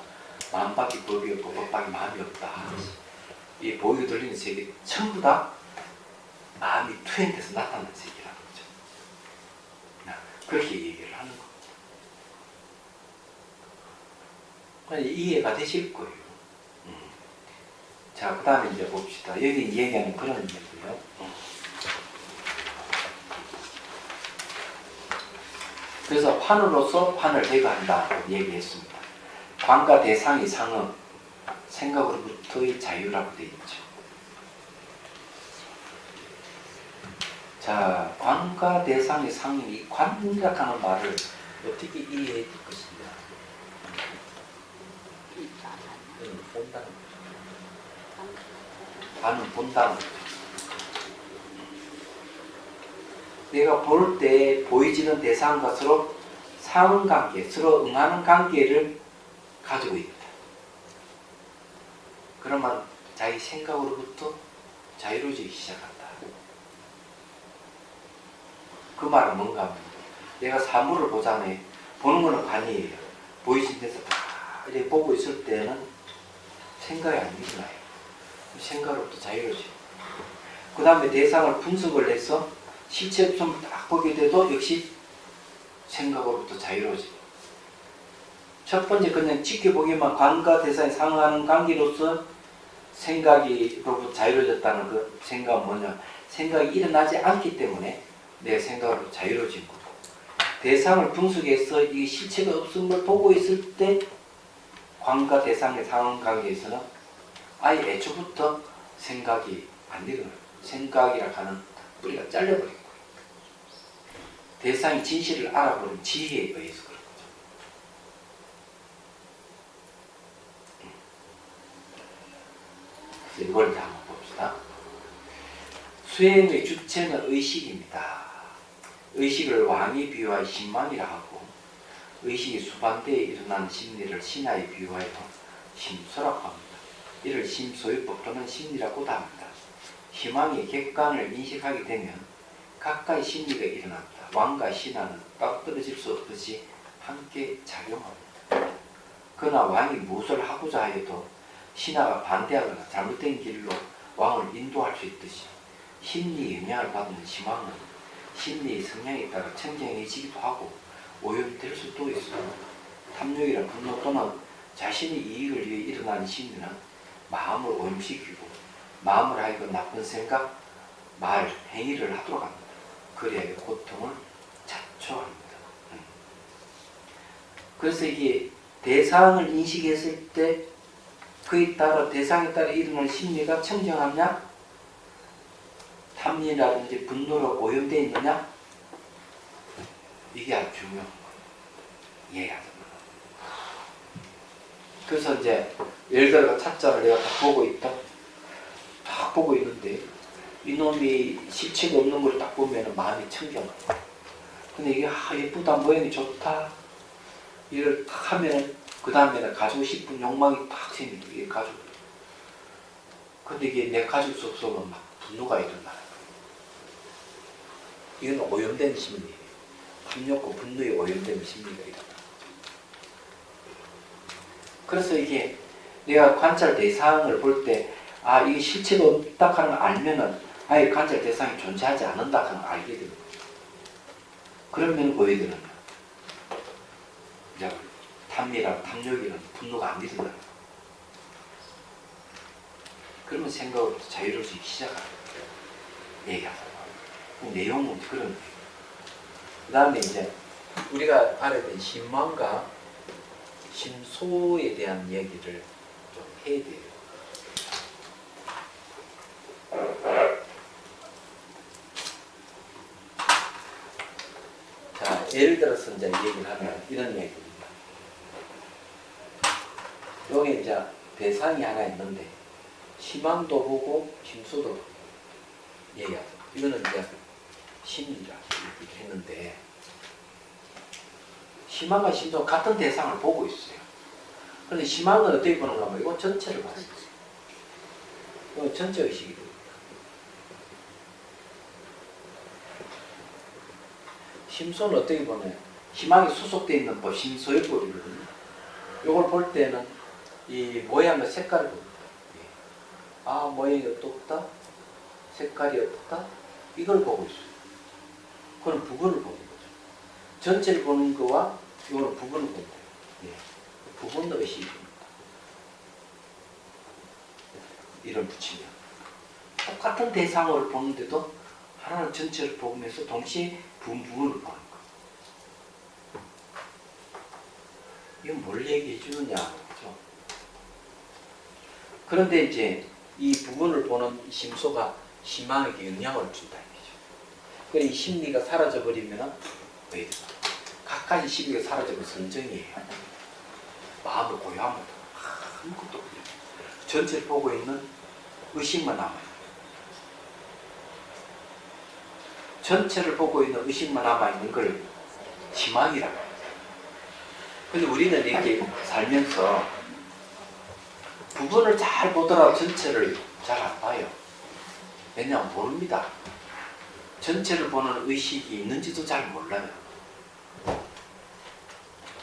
마음밖에 법이 없고 법밖에 마음이 없다. 이 보이고 들리는 세계 전부 다 마음이 투영돼서 나타나는 세계라는 거죠. 그렇게 얘기를 하는 거예요. 이해가 되실 거예요. 자, 그 다음에 이제 봅시다. 여기 얘기하는 그런 얘기고요. 그래서 판으로서 판을 대거한다고 얘기했습니다. 관과 대상의 상응, 생각으로부터의 자유라고 되어 있죠. 자, 관과 대상의 상응, 이 관이라는 말을 어떻게 이해해야 될 것인가? 본다는 거죠. 관은 본다는 거죠. 내가 볼 때 보이지는 대상과 서로 상응관계, 서로 응하는 관계를 가지고 있다. 그러면 자기 생각으로부터 자유로워지기 시작한다. 그 말은 뭔가 하면, 내가 사물을 보잖아요. 보는 거는 관이에요. 보이진 데서 다 이렇게 보고 있을 때는 생각이 안 일어나요. 생각으로부터 자유로워지고, 그 다음에 대상을 분석을 해서 실체 없음을 딱 보게 돼도 역시 생각으로부터 자유로워지고, 첫 번째 그냥 지켜보기만 관과 대상이 상응하는 관계로서 생각으로부터 자유로워졌다는 그 생각은 뭐냐, 생각이 일어나지 않기 때문에 내 생각으로 자유로워진 거고, 대상을 분석해서 이 실체가 없음을 보고 있을 때 관과 대상의 상응관계에서는 아예 애초부터 생각이 안 일어나요. 생각이라 하는 뿌리가 잘려버린 거예요. 대상이 진실을 알아보는 지혜에 의해서 그런 거죠. 그래서 이걸 한번 봅시다. 수행의 주체는 의식입니다. 의식을 왕이 비유하여 신망이라 하고, 의식이 수반대에 일어나는 심리를 신하에 비유하여 심소라고 합니다. 이를 심소유법 또는 심리라고도 합니다. 희망이 객관을 인식하게 되면 각각의 심리가 일어납니다. 왕과 신하는 딱 떨어질 수 없듯이 함께 작용합니다. 그러나 왕이 무엇을 하고자 해도 신하가 반대하거나 잘못된 길로 왕을 인도할 수 있듯이, 심리의 영향을 받는 희망은 심리의 성향에 따라 청정해지기도 하고 오염될 수도 있어요. 탐욕이나 분노 또는 자신의 이익을 위해 일어나는 심리는 마음을 오염시키고 마음을 하여금 나쁜 생각, 말, 행위를 하도록 합니다. 그래야 고통을 자초합니다. 그래서 이게 대상을 인식했을 때 그에 따라 대상에 따라 일어나는 심리가 청정하냐, 탐이라든지 분노로 오염되어 있느냐, 이게 아주 중요한 거예요. 이해하자. 그래서 이제 예를 들어 차자를 내가 딱 보고 있다. 딱 보고 있는데 이놈이 실체가 없는 걸 딱 보면 마음이 청정해요. 근데 이게 예쁘다, 모양이 좋다, 이걸 딱 하면 그 다음에는 가지고 싶은 욕망이 딱 생기고, 이게 가지고. 근데 이게 내 가질 수 없으면 막 분노가 일어나는 거예요. 이건 오염된 심리예요. 탐욕과 분노에 오염된 심리가 일어나는 거죠. 그래서 이게 내가 관찰 대상을 볼 때, 아, 이게 실체가 없다 하는 걸 알면은 아예 관찰 대상이 존재하지 않는다 하는 걸 알게 되는 거예요. 그러면 보여드는 거예요. 이제 탐욕이랑 분노가 안 일어나요. 그러면 생각으로 자유로워지기 시작합니다. 얘기하다가. 그 내용은 그런 거예요. 그 다음에 이제 우리가 알아야 될 심망과 심소에 대한 얘기를 좀 해야 돼요. 자, 예를 들어서 이제 얘기를 하면 이런 얘기입니다. 여기 이제 대상이 하나 있는데 심망도 보고 심소도 얘기하죠. 이거는 이제 심리라 이렇게 했는데 심망과 심소는 같은 대상을 보고 있어요. 그런데 심망은 어떻게 보는가 하면 이거 전체를 봤어요. 이거 전체 의식이 됩니다. 심소는 어떻게 보면 희망이 수속되어 있는 법, 심소의 법이거든요. 이걸 볼 때는 이 모양과 색깔을 봅니다. 아, 모양이 어떻다? 색깔이 어떻다? 이걸 보고 있어요. 그건 부분을 보는 거죠. 전체를 보는 거와 이거는 부분을 보는 거예요. 예. 부분 의식입니다. 이를 붙이면 똑같은 대상을 보는데도 하나는 전체를 보면서 동시에 부분을 보는 거. 이건 뭘 얘기해 주느냐, 그죠? 그런데 이제 이 부분을 보는 심소가 심망에게 영향을 준다 이거죠. 그래 이 심리가 사라져 버리면은 왜 이래? 각가지 심리가 사라지면 선정이에요. 마음을 고요합니다. 아무것도 없어요. 전체를 보고 있는 의식만 남아요. 전체를 보고 있는 의식만 남아있는 걸 심망이라고 해요. 근데 우리는 이렇게 살면서 부분을 잘 보더라도 전체를 잘 안 봐요. 왜냐하면 모릅니다. 전체를 보는 의식이 있는지도 잘 몰라요.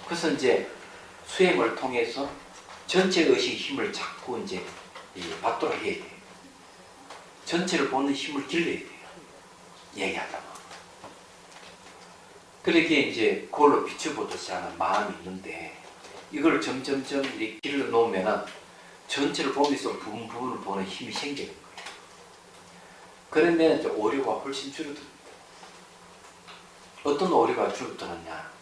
그래서 이제 수행을 통해서 전체 의식 힘을 자꾸 이제 받도록 해야 돼요. 전체를 보는 힘을 길러야 돼요. 얘기하다가. 그렇게 이제 그걸로 비춰보듯이 하는 마음이 있는데 이걸 점점점 이렇게 길러 놓으면은 전체를 보면서 부분을 보는 힘이 생기는 거예요. 그러면 이제 오류가 훨씬 줄어듭니다. 어떤 오류가 줄어드느냐?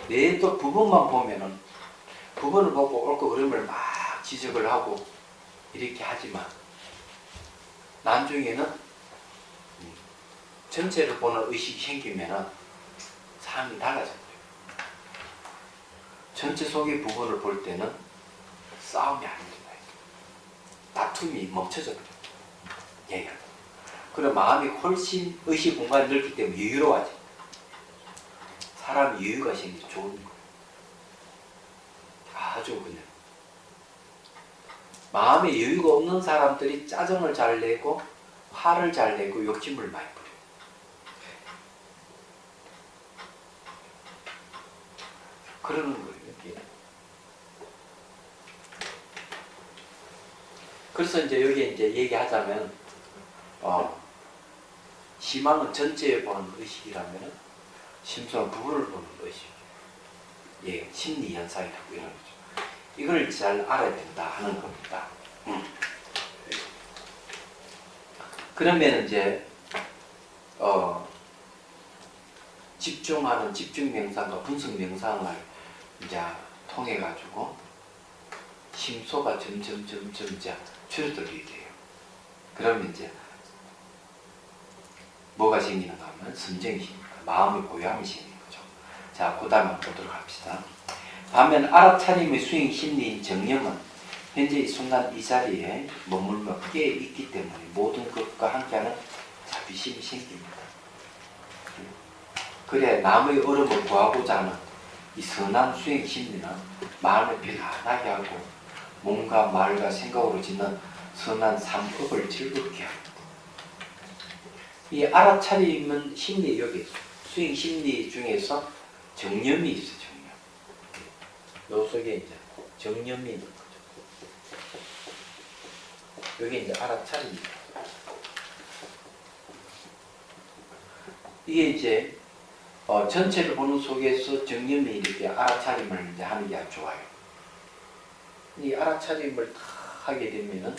내도 부분만 보면은 부분을 보고 옳고 그름을 막 지적을 하고 이렇게 하지만 나중에는 전체를 보는 의식이 생기면은 상황이 달라져요. 전체 속의 부분을 볼 때는 싸움이 아닙니다. 다툼이 멈춰져요. 얘기하다. 그럼 마음이 훨씬 의식 공간이 넓기 때문에 여유로워져. 사람이 여유가 생기면 좋은 거예요. 아주 그냥. 마음에 여유가 없는 사람들이 짜증을 잘 내고 화를 잘 내고 욕심을 많이 부려요. 그러는 거예요. 이게. 그래서 이제 여기 이제 얘기하자면 심망은 전체에 보는 의식이라면 심소는 부분을 보는 의식. 예, 심리 현상이라고 이런 거죠. 이걸 잘 알아야 된다 하는 겁니다. 그러면 이제 집중하는 집중 명상과 분석 명상을 이제 통해 가지고 심소가 점점 이제 줄어들게 돼요. 그러면 이제 뭐가 생기는가 하면 선정이 생깁니다. 마음의 고요함이 생기는 거죠. 자, 그 다음에 보도록 합시다. 반면 알아차림의 수행 심리인 정념은 현재 이 순간 이 자리에 머물며 깨 있기 때문에 모든 것과 함께하는 자비심이 생깁니다. 그래 남의 어려움을 구하고자 하는 이 선한 수행 심리는 마음을 편안하게 하고 몸과 말과 생각으로 짓는 선한 삶법을 즐겁게 합니다. 이 알아차림은 심리 여기 수행 심리 중에서 정념이 있어요. 정념. 요 속에 이제 정념이 있는 거죠. 여기 이제 알아차림입니다. 이게 이제 전체를 보는 속에서 정념이 이렇게 알아차림을 이제 하는 게 아주 좋아요. 이 알아차림을 다 하게 되면은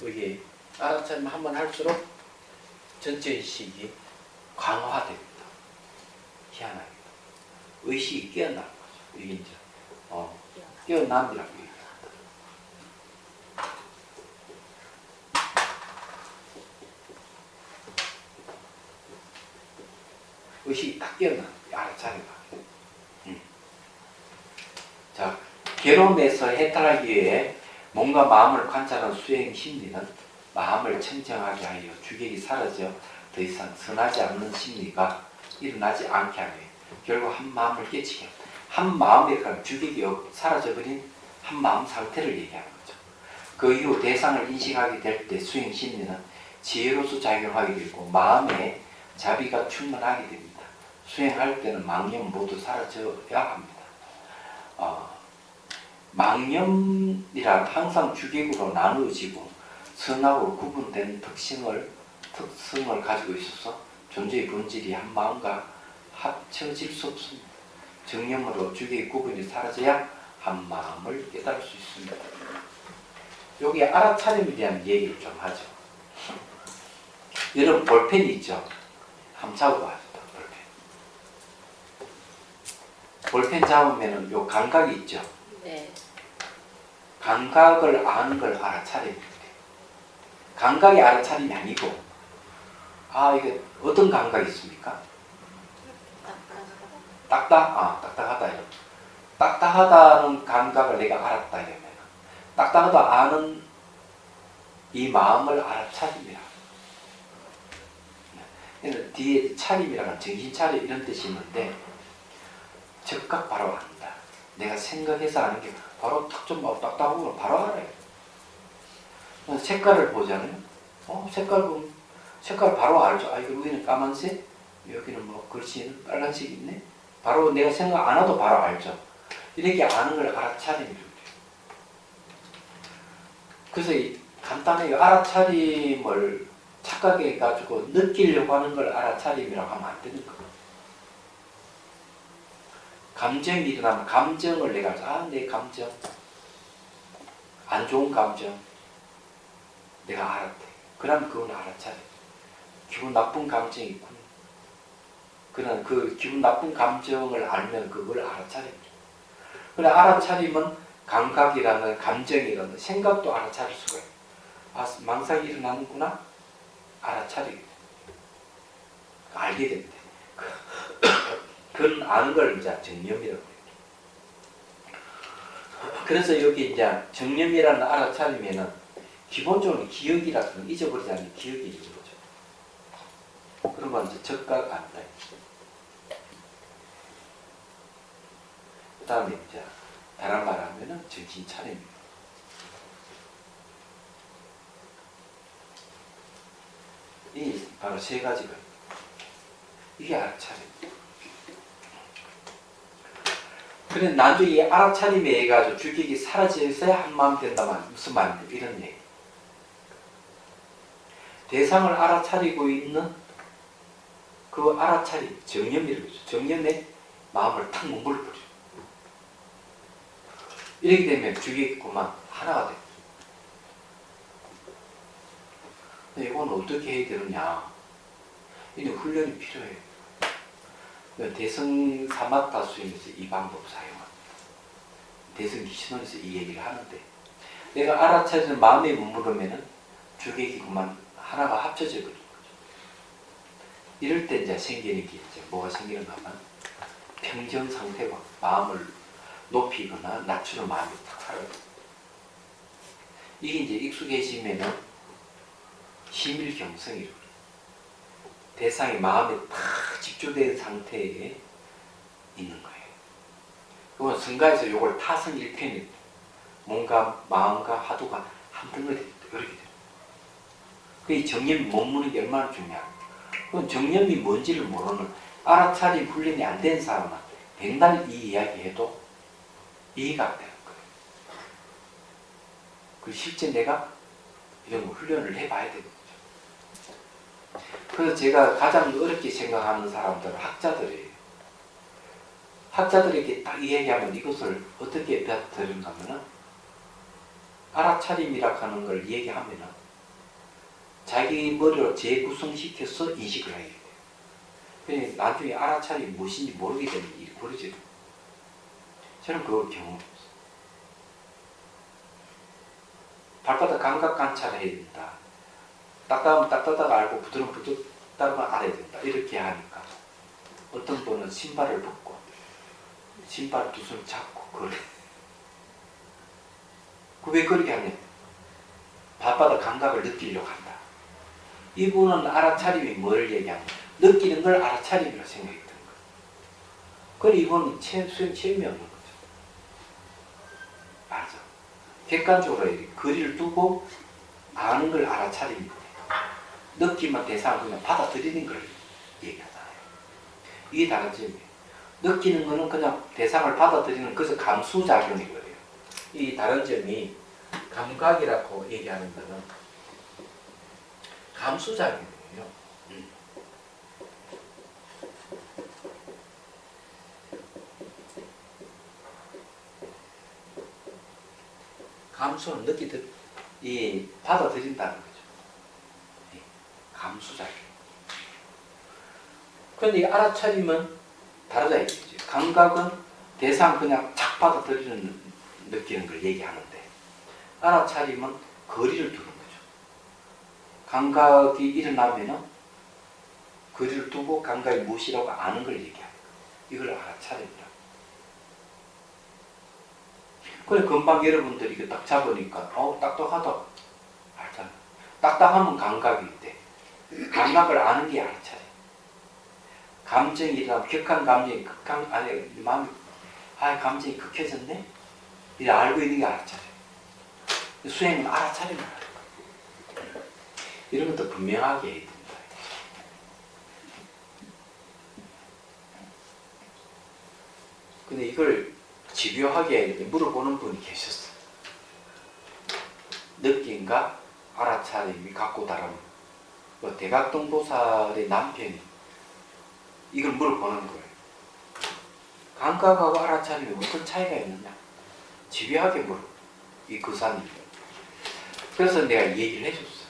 이게 알아차림 한번 할수록 전체 의식이 강화됩니다. 희한하게. 의식이 깨어나는 거죠. 이게 이제 깨어남이라고 얘기합니다. 의식이 딱 깨어나는 거예요. 알아차리가. 자, 괴로움에서 해탈하기 위해 몸과 마음을 관찰하는 수행 심리는 마음을 청정하게 하여 주객이 사라져 더 이상 선하지 않는 심리가 일어나지 않게 하며 결국 한 마음을 깨치게 합니다. 한 마음에 가면 주객이 사라져버린 한 마음 상태를 얘기하는 거죠. 그 이후 대상을 인식하게 될 때 수행 심리는 지혜로서 작용하게 되고 마음의 자비가 충만하게 됩니다. 수행할 때는 망념 모두 사라져야 합니다. 망념이란 항상 주객으로 나누어지고 선하고 구분된 특성을 가지고 있어서 존재의 본질이 한 마음과 합쳐질 수 없습니다. 정념으로 주객의 구분이 사라져야 한 마음을 깨달을 수 있습니다. 여기 알아차림에 대한 얘기를 좀 하죠. 여러분 볼펜이 있죠? 한번 잡아봐요. 볼펜 잡으면 요 감각이 있죠? 네. 감각을 아는 걸 알아차림이 돼요. 감각이 알아차림이 아니고 이게 어떤 감각이 있습니까? 딱딱하다. 딱딱하다는 감각을 내가 알았다 이러면 딱딱하다 아는 이 마음을 알아차림이라. 뒤에 차림이라는 정신 차림 이런 뜻이 있는데 즉각 바로 안다. 내가 생각해서 아는 게 바로 탁 좀 딱딱하고 걸 바로 알아요. 색깔을 보잖아요. 색깔 바로 알죠. 이거 여기는 까만색, 여기는 뭐 글씨는 빨간색 있네. 바로 내가 생각 안 해도 바로 알죠. 이렇게 아는 걸 알아차림이라고 해요. 그래서 간단하게 알아차림을 착각해가지고 느끼려고 하는 걸 알아차림이라고 하면 안 되는 거예요. 감정이 일어나면 감정을 내가 내 감정 안 좋은 감정 내가 알았대. 그럼 그건 알아차림. 기분 나쁜 감정이 있군. 그런 그 기분 나쁜 감정을 알면 그걸 알아차립니다. 그래 알아차림은 감각이라는 감정이라는 생각도 알아차릴 수가 있어요. 망상이 일어나는구나 알아차리게 돼. 알게 됩니다. 그런 아는 걸 이제 정념이라고 해요. 그래서 여기 이제 정념이라는 알아차림에는 기본적으로 기억이라는 잊어버리지 않는 기억이 있는 거죠. 그런 건 이제 적각 안다. 그 다음에 이제 다른 말 하면은 정신 차림입니다. 이 바로 세 가지가 이게 알아차림. 그래 나중에 알아차림에 의해 가지고 주객이 사라져야 한 마음 된다면 무슨 말인데 이런 얘기. 대상을 알아차리고 있는 그 알아차림 정념이라고 하죠. 정념에 마음을 탁 머물러버려. 이렇게 되면 주객이 그만 하나가 돼. 근데 이건 어떻게 해야 되느냐? 이는 훈련이 필요해요. 대성 사마타 수행에서 이 방법을 사용합니다. 대성 기신론에서 이 얘기를 하는데 내가 알아차리는 마음에 머무르면은 주객이 그만 하나가 합쳐져 버리는 거죠. 이럴 때 이제 생기는 게 이제 뭐가 생기는가 하면 평정 상태가 마음을 높이거나 낮추는 마음이 탁 살아요. 이게 이제 익숙해지면은 심일경성이라고 그래요. 대상이 마음에 탁 집중된 상태에 있는 거예요. 그러면 성가에서 이걸 타성 일편이 몸과 마음과 화두가 한 덩어리 이렇게 돼요. 그 정념이 머무는 게 얼마나 중요합니까? 그건 정념이 뭔지를 모르는 알아차림 훈련이 안 된 사람은 백날 이 이야기해도 이해가 안 되는 거예요. 그 실제 내가 이런 훈련을 해봐야 되는 거죠. 그래서 제가 가장 어렵게 생각하는 사람들은 학자들이에요. 학자들에게 딱 이야기하면 이것을 어떻게 배워드리는가 하면은 알아차림이라고 하는 걸 얘기하면은 자기 머리로 재구성시켜서 인식을 하게 돼요. 그러니까 나중에 알아차림이 무엇인지 모르게 되는 일이 벌어져요. 저는 그걸 경험했어요. 발바닥 감각 관찰을 해야 된다. 딱딱하면 딱딱하다 알고 부드러운 부드럽다면 알아야 된다. 이렇게 하니까 어떤 분은 신발을 벗고 신발 두 손을 잡고 걸어요. 왜 그렇게 하냐? 발바닥 감각을 느끼려고 한다. 이분은 알아차림이 뭘 얘기하냐? 느끼는 걸 알아차림이라고 생각했던 거예요. 그래서 이분은 수행 체험이 없는 거죠. 맞아. 객관적으로 거리를 두고 아는 걸 알아차림이 돼요. 느끼면 대상을 그냥 받아들이는 걸 얘기하잖아요. 이게 다른 점이에요. 느끼는 거는 그냥 대상을 받아들이는 그래서 감수작용인 거예요. 이 다른 점이 감각이라고 얘기하는 거는 감수작용이에요. 감수는 받아들인다는 거죠. 감수작용. 그런데 이 알아차림은 다르다 이거죠. 감각은 대상 그냥 착 받아들이는 느끼는 걸 얘기하는데 알아차림은 거리를 두는 거죠. 감각이 일어나면은 거리를 두고 감각이 무엇이라고 아는 걸 얘기하는 거예요. 이걸 알아차림이라고. 그래 금방 여러분들이 이거 딱 잡으니까 딱딱하다 알잖아. 딱딱하면 감각인데 감각을 아는 게 알아차림. 감정이 일어나면 격한 감정이 마음이 감정이 극해졌네? 이제 알고 있는 게 알아차림. 수행은 알아차림을 하는 거예요. 이런 것도 분명하게 해야 된다. 근데 이걸 집요하게 물어보는 분이 계셨어요. 느낌과 알아차림이 갖고 다른 대각동 보살의 남편이 이걸 물어보는 거예요. 감각하고 알아차림이 어떤 차이가 있느냐? 집요하게 물어. 이 거사님. 그래서 내가 얘기를 해줬어요.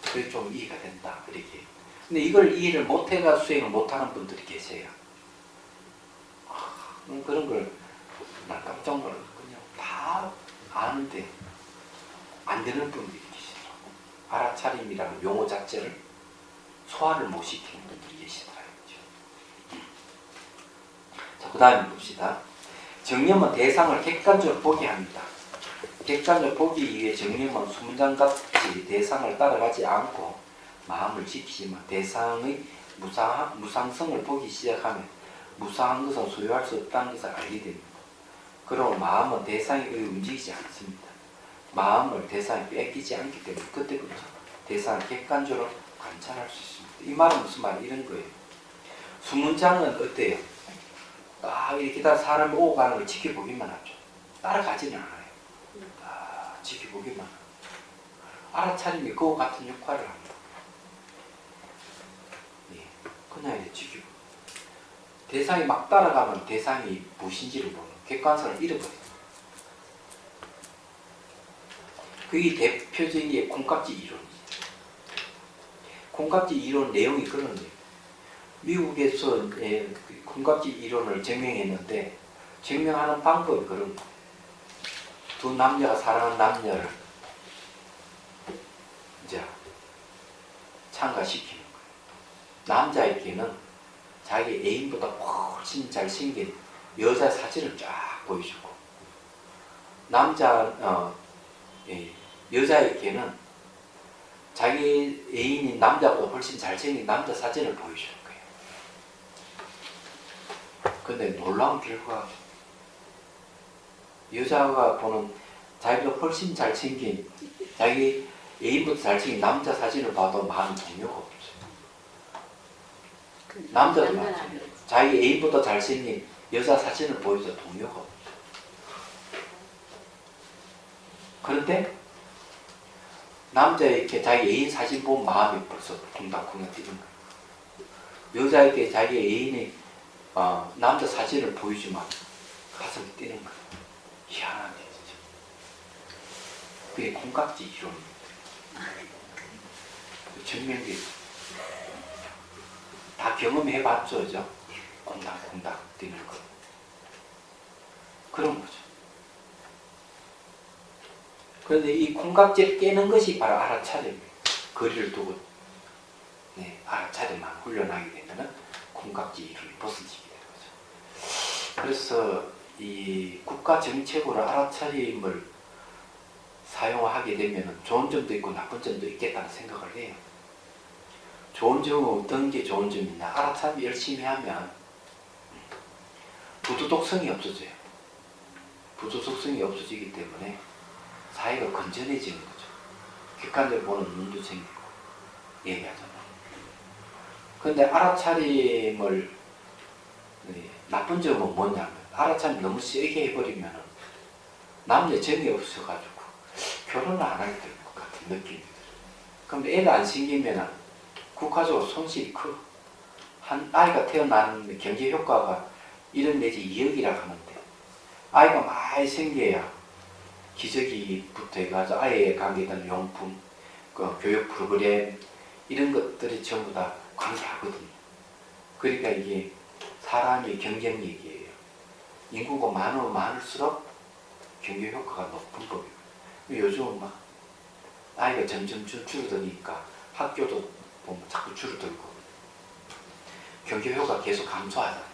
그게 좀 이해가 된다. 이렇게. 근데 이걸 이해를 못해가 수행을 못하는 분들이 계세요. 그런 걸 난 깜짝 놀라서 그냥 다 아는데 안 되는 분들이 계시더라고. 알아차림이라는 용어 자체를 소화를 못 시키는 분들이 계시더라고요. 자, 그 다음에 봅시다. 정념은 대상을 객관적으로 보게 합니다. 객관적으로 보기 위해 정념은 수문장같이 대상을 따라가지 않고 마음을 지키지만 대상의 무상성을 보기 시작하면 무상한 것은 소유할 수 없다는 것을 알게 됩니다. 그러면 마음은 대상에 의해 움직이지 않습니다. 마음을 대상에 뺏기지 않기 때문에 그때부터 대상을 객관적으로 관찰할 수 있습니다. 이 말은 무슨 말이에요? 이런 거예요. 수문장은 어때요? 이렇게 다 사람이 오고 가는 걸 지켜보기만 하죠. 따라가지는 않아요. 지켜보기만 하죠. 알아차림이 그와 같은 역할을 합니다. 그냥 이제 지켜보고. 대상이 막 따라가면 대상이 무엇인지를 모르는 객관성을 잃어버려요. 그게 대표적인 게 콩깍지 이론이에요. 콩깍지 이론 내용이 그런 거예요. 미국에서 콩깍지 이론을 증명했는데 증명하는 방법이 그런 거예요. 두 남자가 사랑하는 남녀를 이제 참가시키는 거예요. 남자에게는 자기 애인보다 훨씬 잘생긴 여자 사진을 쫙 보여주고 여자에게는 자기 애인인 남자보다 훨씬 잘생긴 남자 사진을 보여주는 거예요. 근데 놀라운 결과가 여자가 보는 자기보다 훨씬 잘생긴 자기 애인보다 잘생긴 남자 사진을 봐도 마음이 동요가 없어요. 남자도 마찬가지예요. 자기 애인보다 잘생긴 여자 사진을 보여줘 동요가 없어요. 그런데 남자에게 자기 애인 사진 보면 마음이 벌써 쿵닥쿵닥 뛰는 거예요. 여자에게 자기 애인이 남자 사진을 보여주면 가슴이 뛰는 거예요. 희한하네 진짜. 그게 콩깍지 이론입니다. 증명돼. 다 경험해봤죠, 그죠? 콩닥콩닥 뛰는 거. 그런 거죠. 그런데 이 콩깍지를 깨는 것이 바로 알아차림입니다. 거리를 두고 알아차림만 훈련하게 되면은 콩깍지를 벗어지게 되는 거죠. 그래서 이 국가 정책으로 알아차림을 사용하게 되면 좋은 점도 있고 나쁜 점도 있겠다는 생각을 해요. 좋은 점은 어떤 게 좋은 점이냐? 알아차림 열심히 하면 부도덕성이 없어져요. 부도덕성이 없어지기 때문에 사회가 건전해지는 거죠. 객관적으로 보는 눈도 생기고 얘기하잖아요. 그런데 알아차림을 나쁜 점은 뭐냐면 알아차림 너무 세게 해버리면 남녀 정이 없어가지고 결혼을 안 하게 될 것 같은 느낌이 들어요. 그럼 애가 안 생기면 국가적으로 손실이 커. 한 아이가 태어나는 경제 효과가 1억 내지 2억이라고 하는데 아이가 많이 생겨야 기저귀부터 해가지고 아이에 관계된 용품, 그 교육 프로그램 이런 것들이 전부 다 관계하거든요. 그러니까 이게 사람의 경쟁력이에요. 인구가 많으면 많을수록 경제 효과가 높은 법이에요. 요즘은 막 아이가 점점 줄어드니까 학교도 보면 자꾸 줄어들고 경제 효과가 계속 감소하잖아요.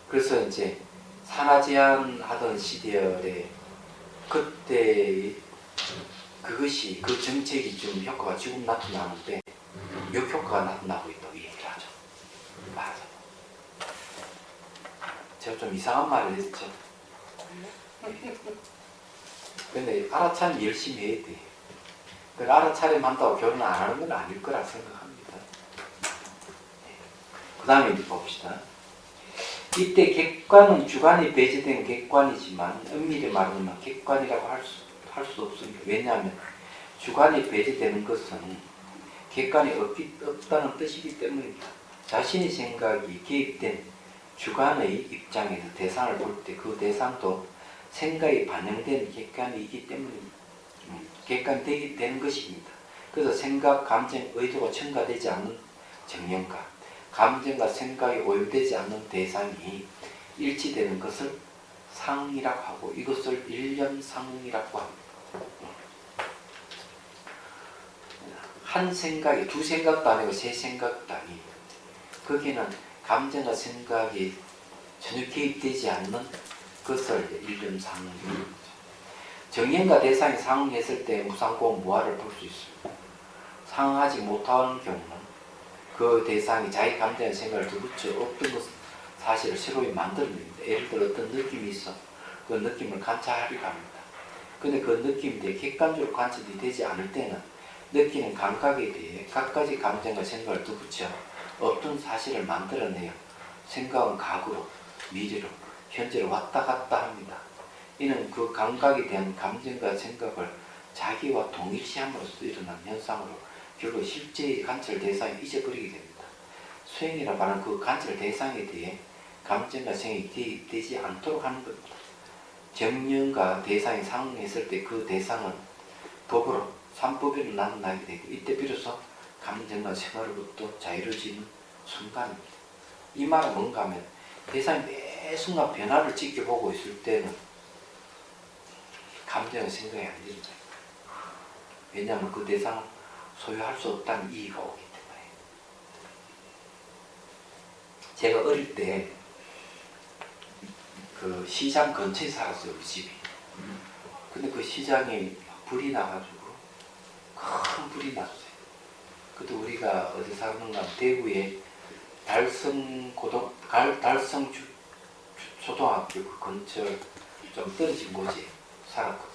그래서 이제 산하 제한하던 시절에 그때 그것이 그 정책이 좀 효과가 지금 나타나는데 역효과가 나타나고 있다고 얘기를 하죠. 맞아. 제가 좀 이상한 말을 했죠. 근데 알아차림 열심히 해야 돼. 그 알아차림 한다고 결혼 안 하는 건 아닐 거라 생각합니다. 그 다음에 이제 봅시다. 이때 객관은 주관이 배제된 객관이지만 엄밀히 말하면 객관이라고 할 수 없습니다. 왜냐하면 주관이 배제되는 것은 객관이 없다는 뜻이기 때문입니다. 자신의 생각이 개입된 주관의 입장에서 대상을 볼 때 그 대상도 생각이 반영된 객관이기 때문입니다. 객관되게 되는 것입니다. 그래서 생각, 감정, 의도가 첨가되지 않는 정령과 감정과 생각이 오염되지 않는 대상이 일치되는 것을 상이라고 하고 이것을 일념상이라고 합니다. 한 생각이 두 생각도 아니고 세 생각도 아니에요. 거기는 감정과 생각이 전혀 개입되지 않는 것을 일념상입니다. 정령과 대상이 상응했을 때 무상공 무아를 볼 수 있습니다. 상응하지 못하는 경우는 그 대상이 자기 감정의 생각을 덧붙여 없던 것 사실을 새로이 만들어냅니다. 예를 들어 어떤 느낌이 있어. 그 느낌을 관찰하려고 합니다. 근데 그 느낌이 객관적으로 관찰이 되지 않을 때는 느끼는 감각에 대해 갖가지 감정과 생각을 덧붙여 어떤 사실을 만들어내요. 생각은 과거로, 미래로, 현재로 왔다 갔다 합니다. 이는 그 감각에 대한 감정과 생각을 자기와 동일시함으로써 일어난 현상으로 결국 실제의 관찰 대상이 잊어버리게 됩니다. 수행이라 말하는 그 관찰 대상에 대해 감정과 생각이 대입되지 않도록 하는 겁니다. 정령과 대상이 상응했을 때 그 대상은 법으로 삼법으로 나타나게 되고 이때 비로소 감정과 생각으로부터 자유로워지는 순간입니다. 이 말은 뭔가 하면 대상이 매 순간 변화를 지켜보고 있을 때는 감정과 생각이 안 된다. 왜냐하면 그 대상을 소유할 수 없다는 이의가 오기 때문에. 제가 어릴 때 그 시장 근처에 살았어요, 우리 집이. 근데 그 시장에 불이 나가지고 큰 불이 났어요. 그때 우리가 어디 사는가 대구에 달성 초등학교 그 근처 좀 떨어진 곳에 살았거든요.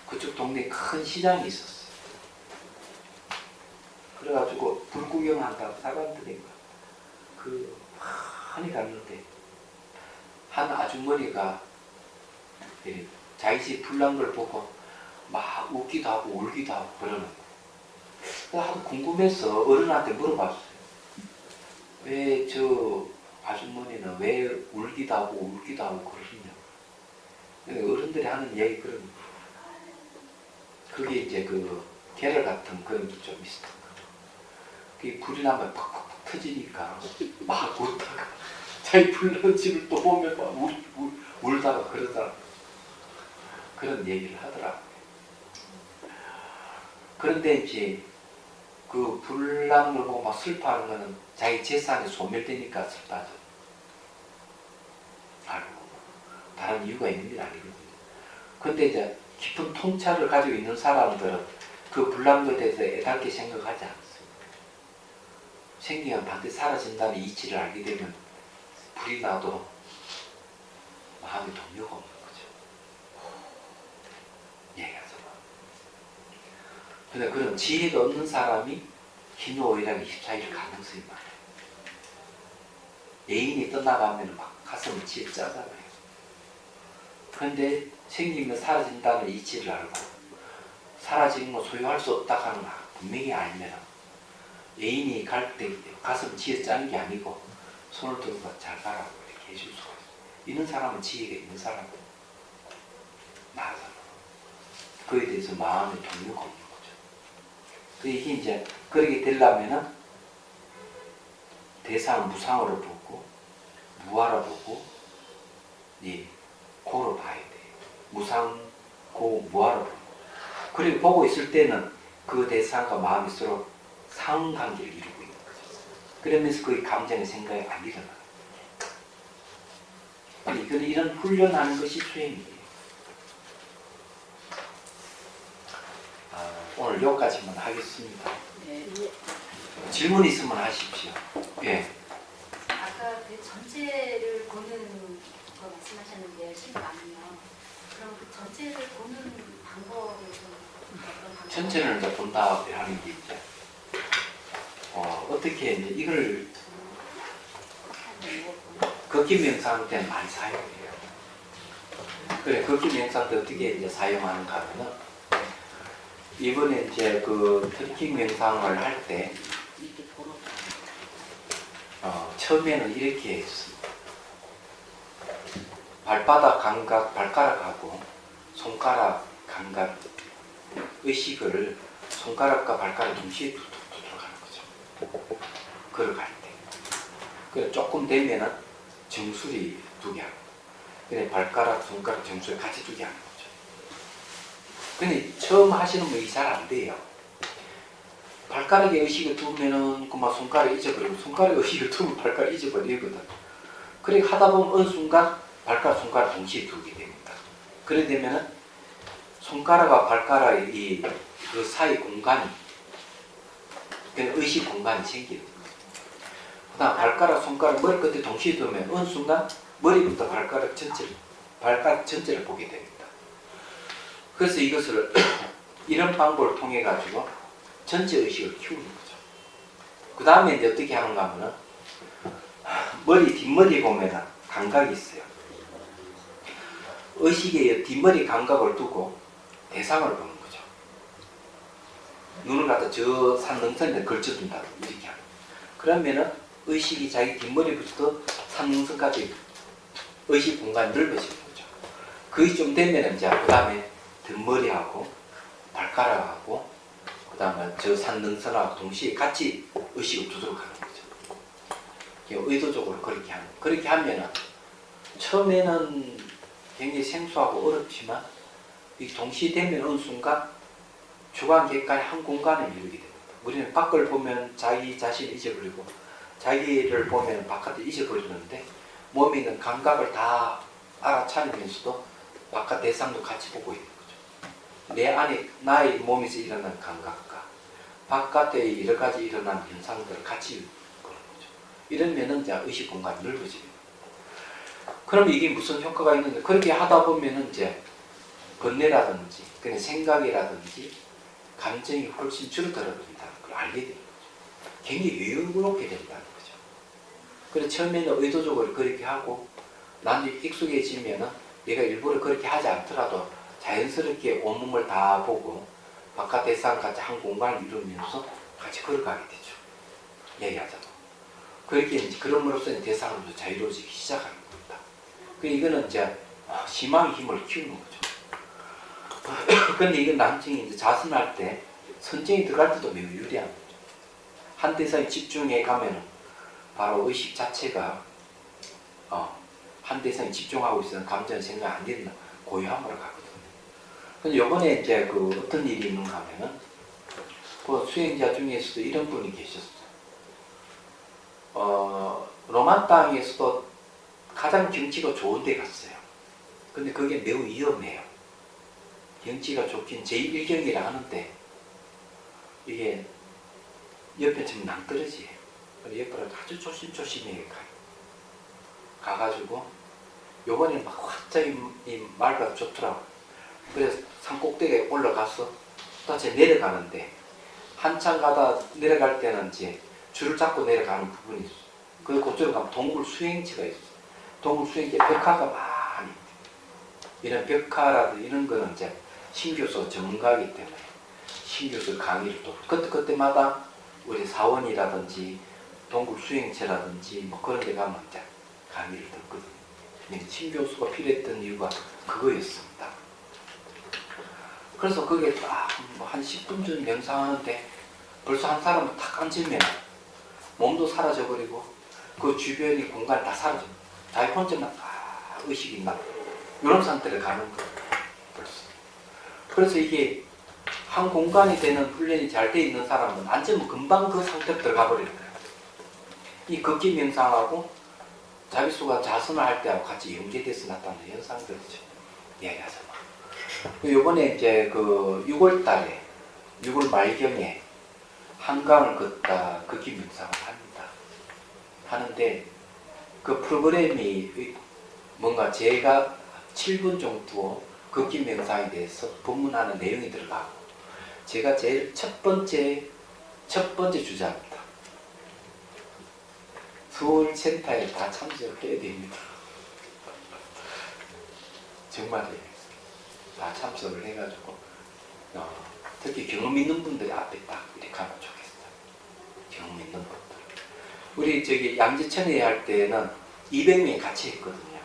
그쪽 동네에 큰 시장이 있었어요. 그래가지고 불 구경한다고 사람들이 많이 갔는데 한 아주머니가 자기 집 불난 걸 보고 막 웃기도 하고 울기도 하고 그러는 거예요. 그래서 궁금해서 어른한테 물어봤어요. 왜 저 아주머니는 왜 울기도 하고 울기도 하고 그러시냐고. 어른들이 하는 얘기 그런 거예요. 그게 이제 그 계랄 같은 그런 게 좀 있었던 거죠. 그게 불이 나면 팍팍 터지니까 막 울다가 자기 불난 집을 또 보면 막 울다가 그러더라. 그런 얘기를 하더라고요. 그런데 이제 그 불난 걸 보고 막 슬퍼하는 거는 자기 재산이 소멸되니까 슬퍼하죠. 아이고, 다른 이유가 있는 게 아니거든요. 근데 이제 깊은 통찰을 가지고 있는 사람들은 그 불난 것에 대해서 애달게 생각하지 않습니다. 생기면 반드시 사라진다는 이치를 알게 되면 불이 나도 마음에 동요가 없는 거죠. 얘기하죠. 근데 그런 지혜가 없는 사람이 희노애락에 휩싸일 가능성이 많아요. 애인이 떠나가면 막 가슴이 찢어잖아요. 그런데 생기면 사라진다는 이치를 알고 사라지는 거 소유할 수 없다 하는 거 분명히 알면 애인이 갈 때 가슴 쥐어짜는 게 아니고 손을 들고 잘 가라고 이렇게 해줄 수가 있어요. 이런 사람은 지혜가 있는 사람은 나잖아. 그에 대해서 마음의 동요가 없는 거죠. 그 이게 이제 그렇게 되려면은 대상을 무상으로 보고 무아로 보고 이 고로 봐야 돼요. 무상, 고, 무아로 보고. 그리고 보고 있을 때는 그 대상과 마음이 서로 상관관계를 이루고 있는 거죠. 그러면서 그의 감정의 생각이 안 일어나요. 이런 훈련하는 것이 수행이에요. 오늘 여기까지만 하겠습니다. 네. 질문 있으면 하십시오. 예. 아까 그 전체를 보는 거 말씀하셨는데 신방이요. 그럼 그 전체를 보는 방법이 좀 어떤 방법? 전체를 이제 본다 하는 게 이제 어떻게 이제 이걸 걷기 명상 때는 많이 사용해요. 그래, 걷기 명상 때 어떻게 이제 사용하는가 하면은 이번에 이제 그 걷기 명상을 할 때 처음에는 이렇게 했습니다. 발바닥 감각, 발가락하고 손가락 감각 의식을 손가락과 발가락 동시에 툭툭툭 하는 거죠. 걸어갈 때. 그래 조금 되면은 정수리 두개 하고, 그래 발가락, 손가락, 정수리 같이 두개 하는 거죠. 근데 처음 하시는 분이 잘 안 돼요. 발가락에 의식을 두면은 그만 손가락 잊어버리고, 손가락에 의식을 두면 발가락 잊어버리거든. 그래 하다 보면 어느 순간 발가락, 손가락 동시에 두게 됩니다. 그래 되면은 손가락과 발가락의 그 사이 공간이, 그 의식 공간이 생기는 거예요. 그 다음 발가락, 손가락, 머리 끝에 동시에 두면 어느 순간 머리부터 발가락 전체를 보게 됩니다. 그래서 이것을 이런 방법을 통해 가지고 전체 의식을 키우는 거죠. 그 다음에 이제 어떻게 하는가 하면은 뒷머리 보면은 감각이 있어요. 의식의 뒷머리 감각을 두고 대상을 보는 거죠. 눈을 갖다 저 산능선에 걸쳐둔다 이렇게 하는. 그러면은 의식이 자기 뒷머리부터 산능선까지 의식 공간이 넓어지는 거죠. 그게 좀 되면 이제 그 다음에 뒷머리하고 발가락하고 그 다음에 저 산능선하고 동시에 같이 의식을 두도록 하는 거죠. 의도적으로 그렇게 하면은 처음에는 굉장히 생소하고 어렵지만 이 동시에 되면 어느 순간 주관 객관이 한 공간을 이루게 됩니다. 우리는 밖을 보면 자기 자신을 잊어버리고 자기를 보면 바깥을 잊어버리는데 몸에 있는 감각을 다 알아차리면서도 바깥 대상도 같이 보고 있는 거죠. 내 안에 나의 몸에서 일어나는 감각과 바깥에 여러 가지 일어나는 현상들을 같이 보는 거죠. 이러면은 이제 의식 공간이 넓어집니다. 그럼 이게 무슨 효과가 있는데, 그렇게 하다 보면은 이제 건뇌라든지 그냥 생각이라든지 감정이 훨씬 줄어들어버린다는 걸 알게 되는 거죠. 굉장히 여유롭게 된다는 거죠. 그래서 처음에는 의도적으로 그렇게 하고 나중에 익숙해지면은 내가 일부러 그렇게 하지 않더라도 자연스럽게 온몸을 다 보고 바깥 대상 같이 한 공간을 이루면서 같이 걸어가게 되죠. 얘기하자면. 그렇게 이제 그럼으로써 대상으로도 자유로워지기 시작하는 겁니다. 이거는 이제 희망의 힘을 키우는 거죠. 근데 이건 나중에 이제 자선할 때 선정이 들어갈 때도 매우 유리합니다. 한 대상에 집중해 가면 바로 의식 자체가 한 대상에 집중하고 있으면 감정 생각 안 된다. 고요함으로 가거든요. 근데 요번에 이제 그 어떤 일이 있는가 하면은 그 수행자 중에서도 이런 분이 계셨어요. 로만 땅에서도 가장 경치가 좋은 데 갔어요. 근데 그게 매우 위험해요. 경치가 좋긴 제1경이라 하는데 이게 옆에 지금 낭떠러지예요. 옆으로 아주 조심조심히 가가지고 요번에 막 갑자기 이 말가 좋더라고. 그래서 산 꼭대기에 올라가서 다시 내려가는데 한참 가다 내려갈 때는 이제 줄을 잡고 내려가는 부분이 있어요. 그쪽으로 가면 동굴 수행지가 있어요. 동굴 수행지에 벽화가 많이 있어요. 이런 벽화라든지 이런 거는 이제 신교수 전문가이기 때문에 신교수 강의를 또 그때마다 우리 사원이라든지 동굴 수행체라든지 뭐 그런 데 가면 이제 강의를 듣거든요. 신교수가 필요했던 이유가 그거였습니다. 그래서 그게 딱 한 10분 전 명상하는데 벌써 한 사람은 탁 앉으면 몸도 사라져버리고 그 주변이 공간이 다 사라져. 자기 혼자만 의식이 나. 이런 상태를 가는 거예요. 벌써. 그래서 이게 한 공간이 되는 훈련이 잘 돼 있는 사람은 앉으면 금방 그 상태로 들어가 버리는 거예요. 이 걷기 명상하고 자비수가 자선을 할 때하고 같이 연계돼서 나타나는 현상들이죠. 이야기하자면. 요번에 이제 그 6월 달에, 6월 말경에 한강을 걷다 걷기 명상을 합니다. 하는데 그 프로그램이 뭔가 제가 7분 정도 걷기 명상에 대해서 본문하는 내용이 들어가고 제가 제일 첫 번째 주자입니다. 서울 센터에 다 참석을 해야 됩니다. 정말이에요. 다 참석을 해가지고 특히 경험 있는 분들이 앞에 딱 이렇게 하면 좋겠어요. 경험 있는 분들. 우리 저기 양재천에 할 때는 200명이 같이 했거든요.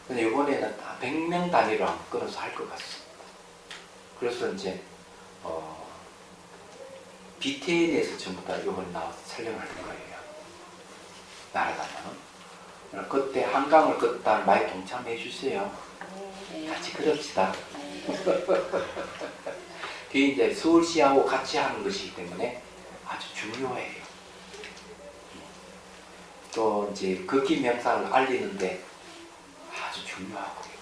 근데 이번에는 다 100명 단위로 한번 끊어서 할 것 같습니다. 그래서 이제 BTN에서 전부 다 이번에 나와서 촬영할 거예요. 날아가면. 그때 한강을 걷다 많이 동참해 주세요. 같이 걸읍시다. 그게 이제 서울시하고 같이 하는 것이기 때문에 아주 중요해요. 또 이제 걷기 명상을 알리는데 아주 중요하고요.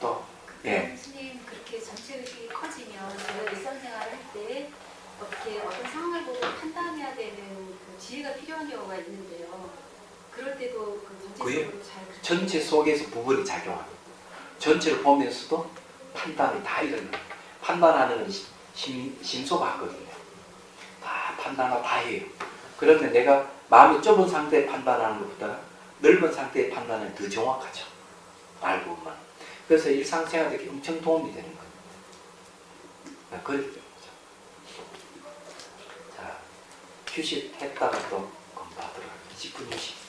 또 스님 그렇게 전체 의식이 커지면 제가 일상생활을 할 때 어떻게 어떤 상황을 보고 판단해야 되는 그 지혜가 필요한 경우가 있는데요. 그럴 때도 그 전체적으로 잘 전체 속에서 부분이 작용합니다. 전체를 보면서도 판단이 다 일어나요. 판단하는 심소가 하거든요. 다 판단을 다 해요. 그러면 내가 마음이 좁은 상태에 판단하는 것보다 넓은 상태의 판단은 더 정확하죠. 알고 보면. 그래서 일상생활에 엄청 도움이 되는 거예요. 그렇죠. 자, 휴식했다가 또 공부하도록 10분 휴식.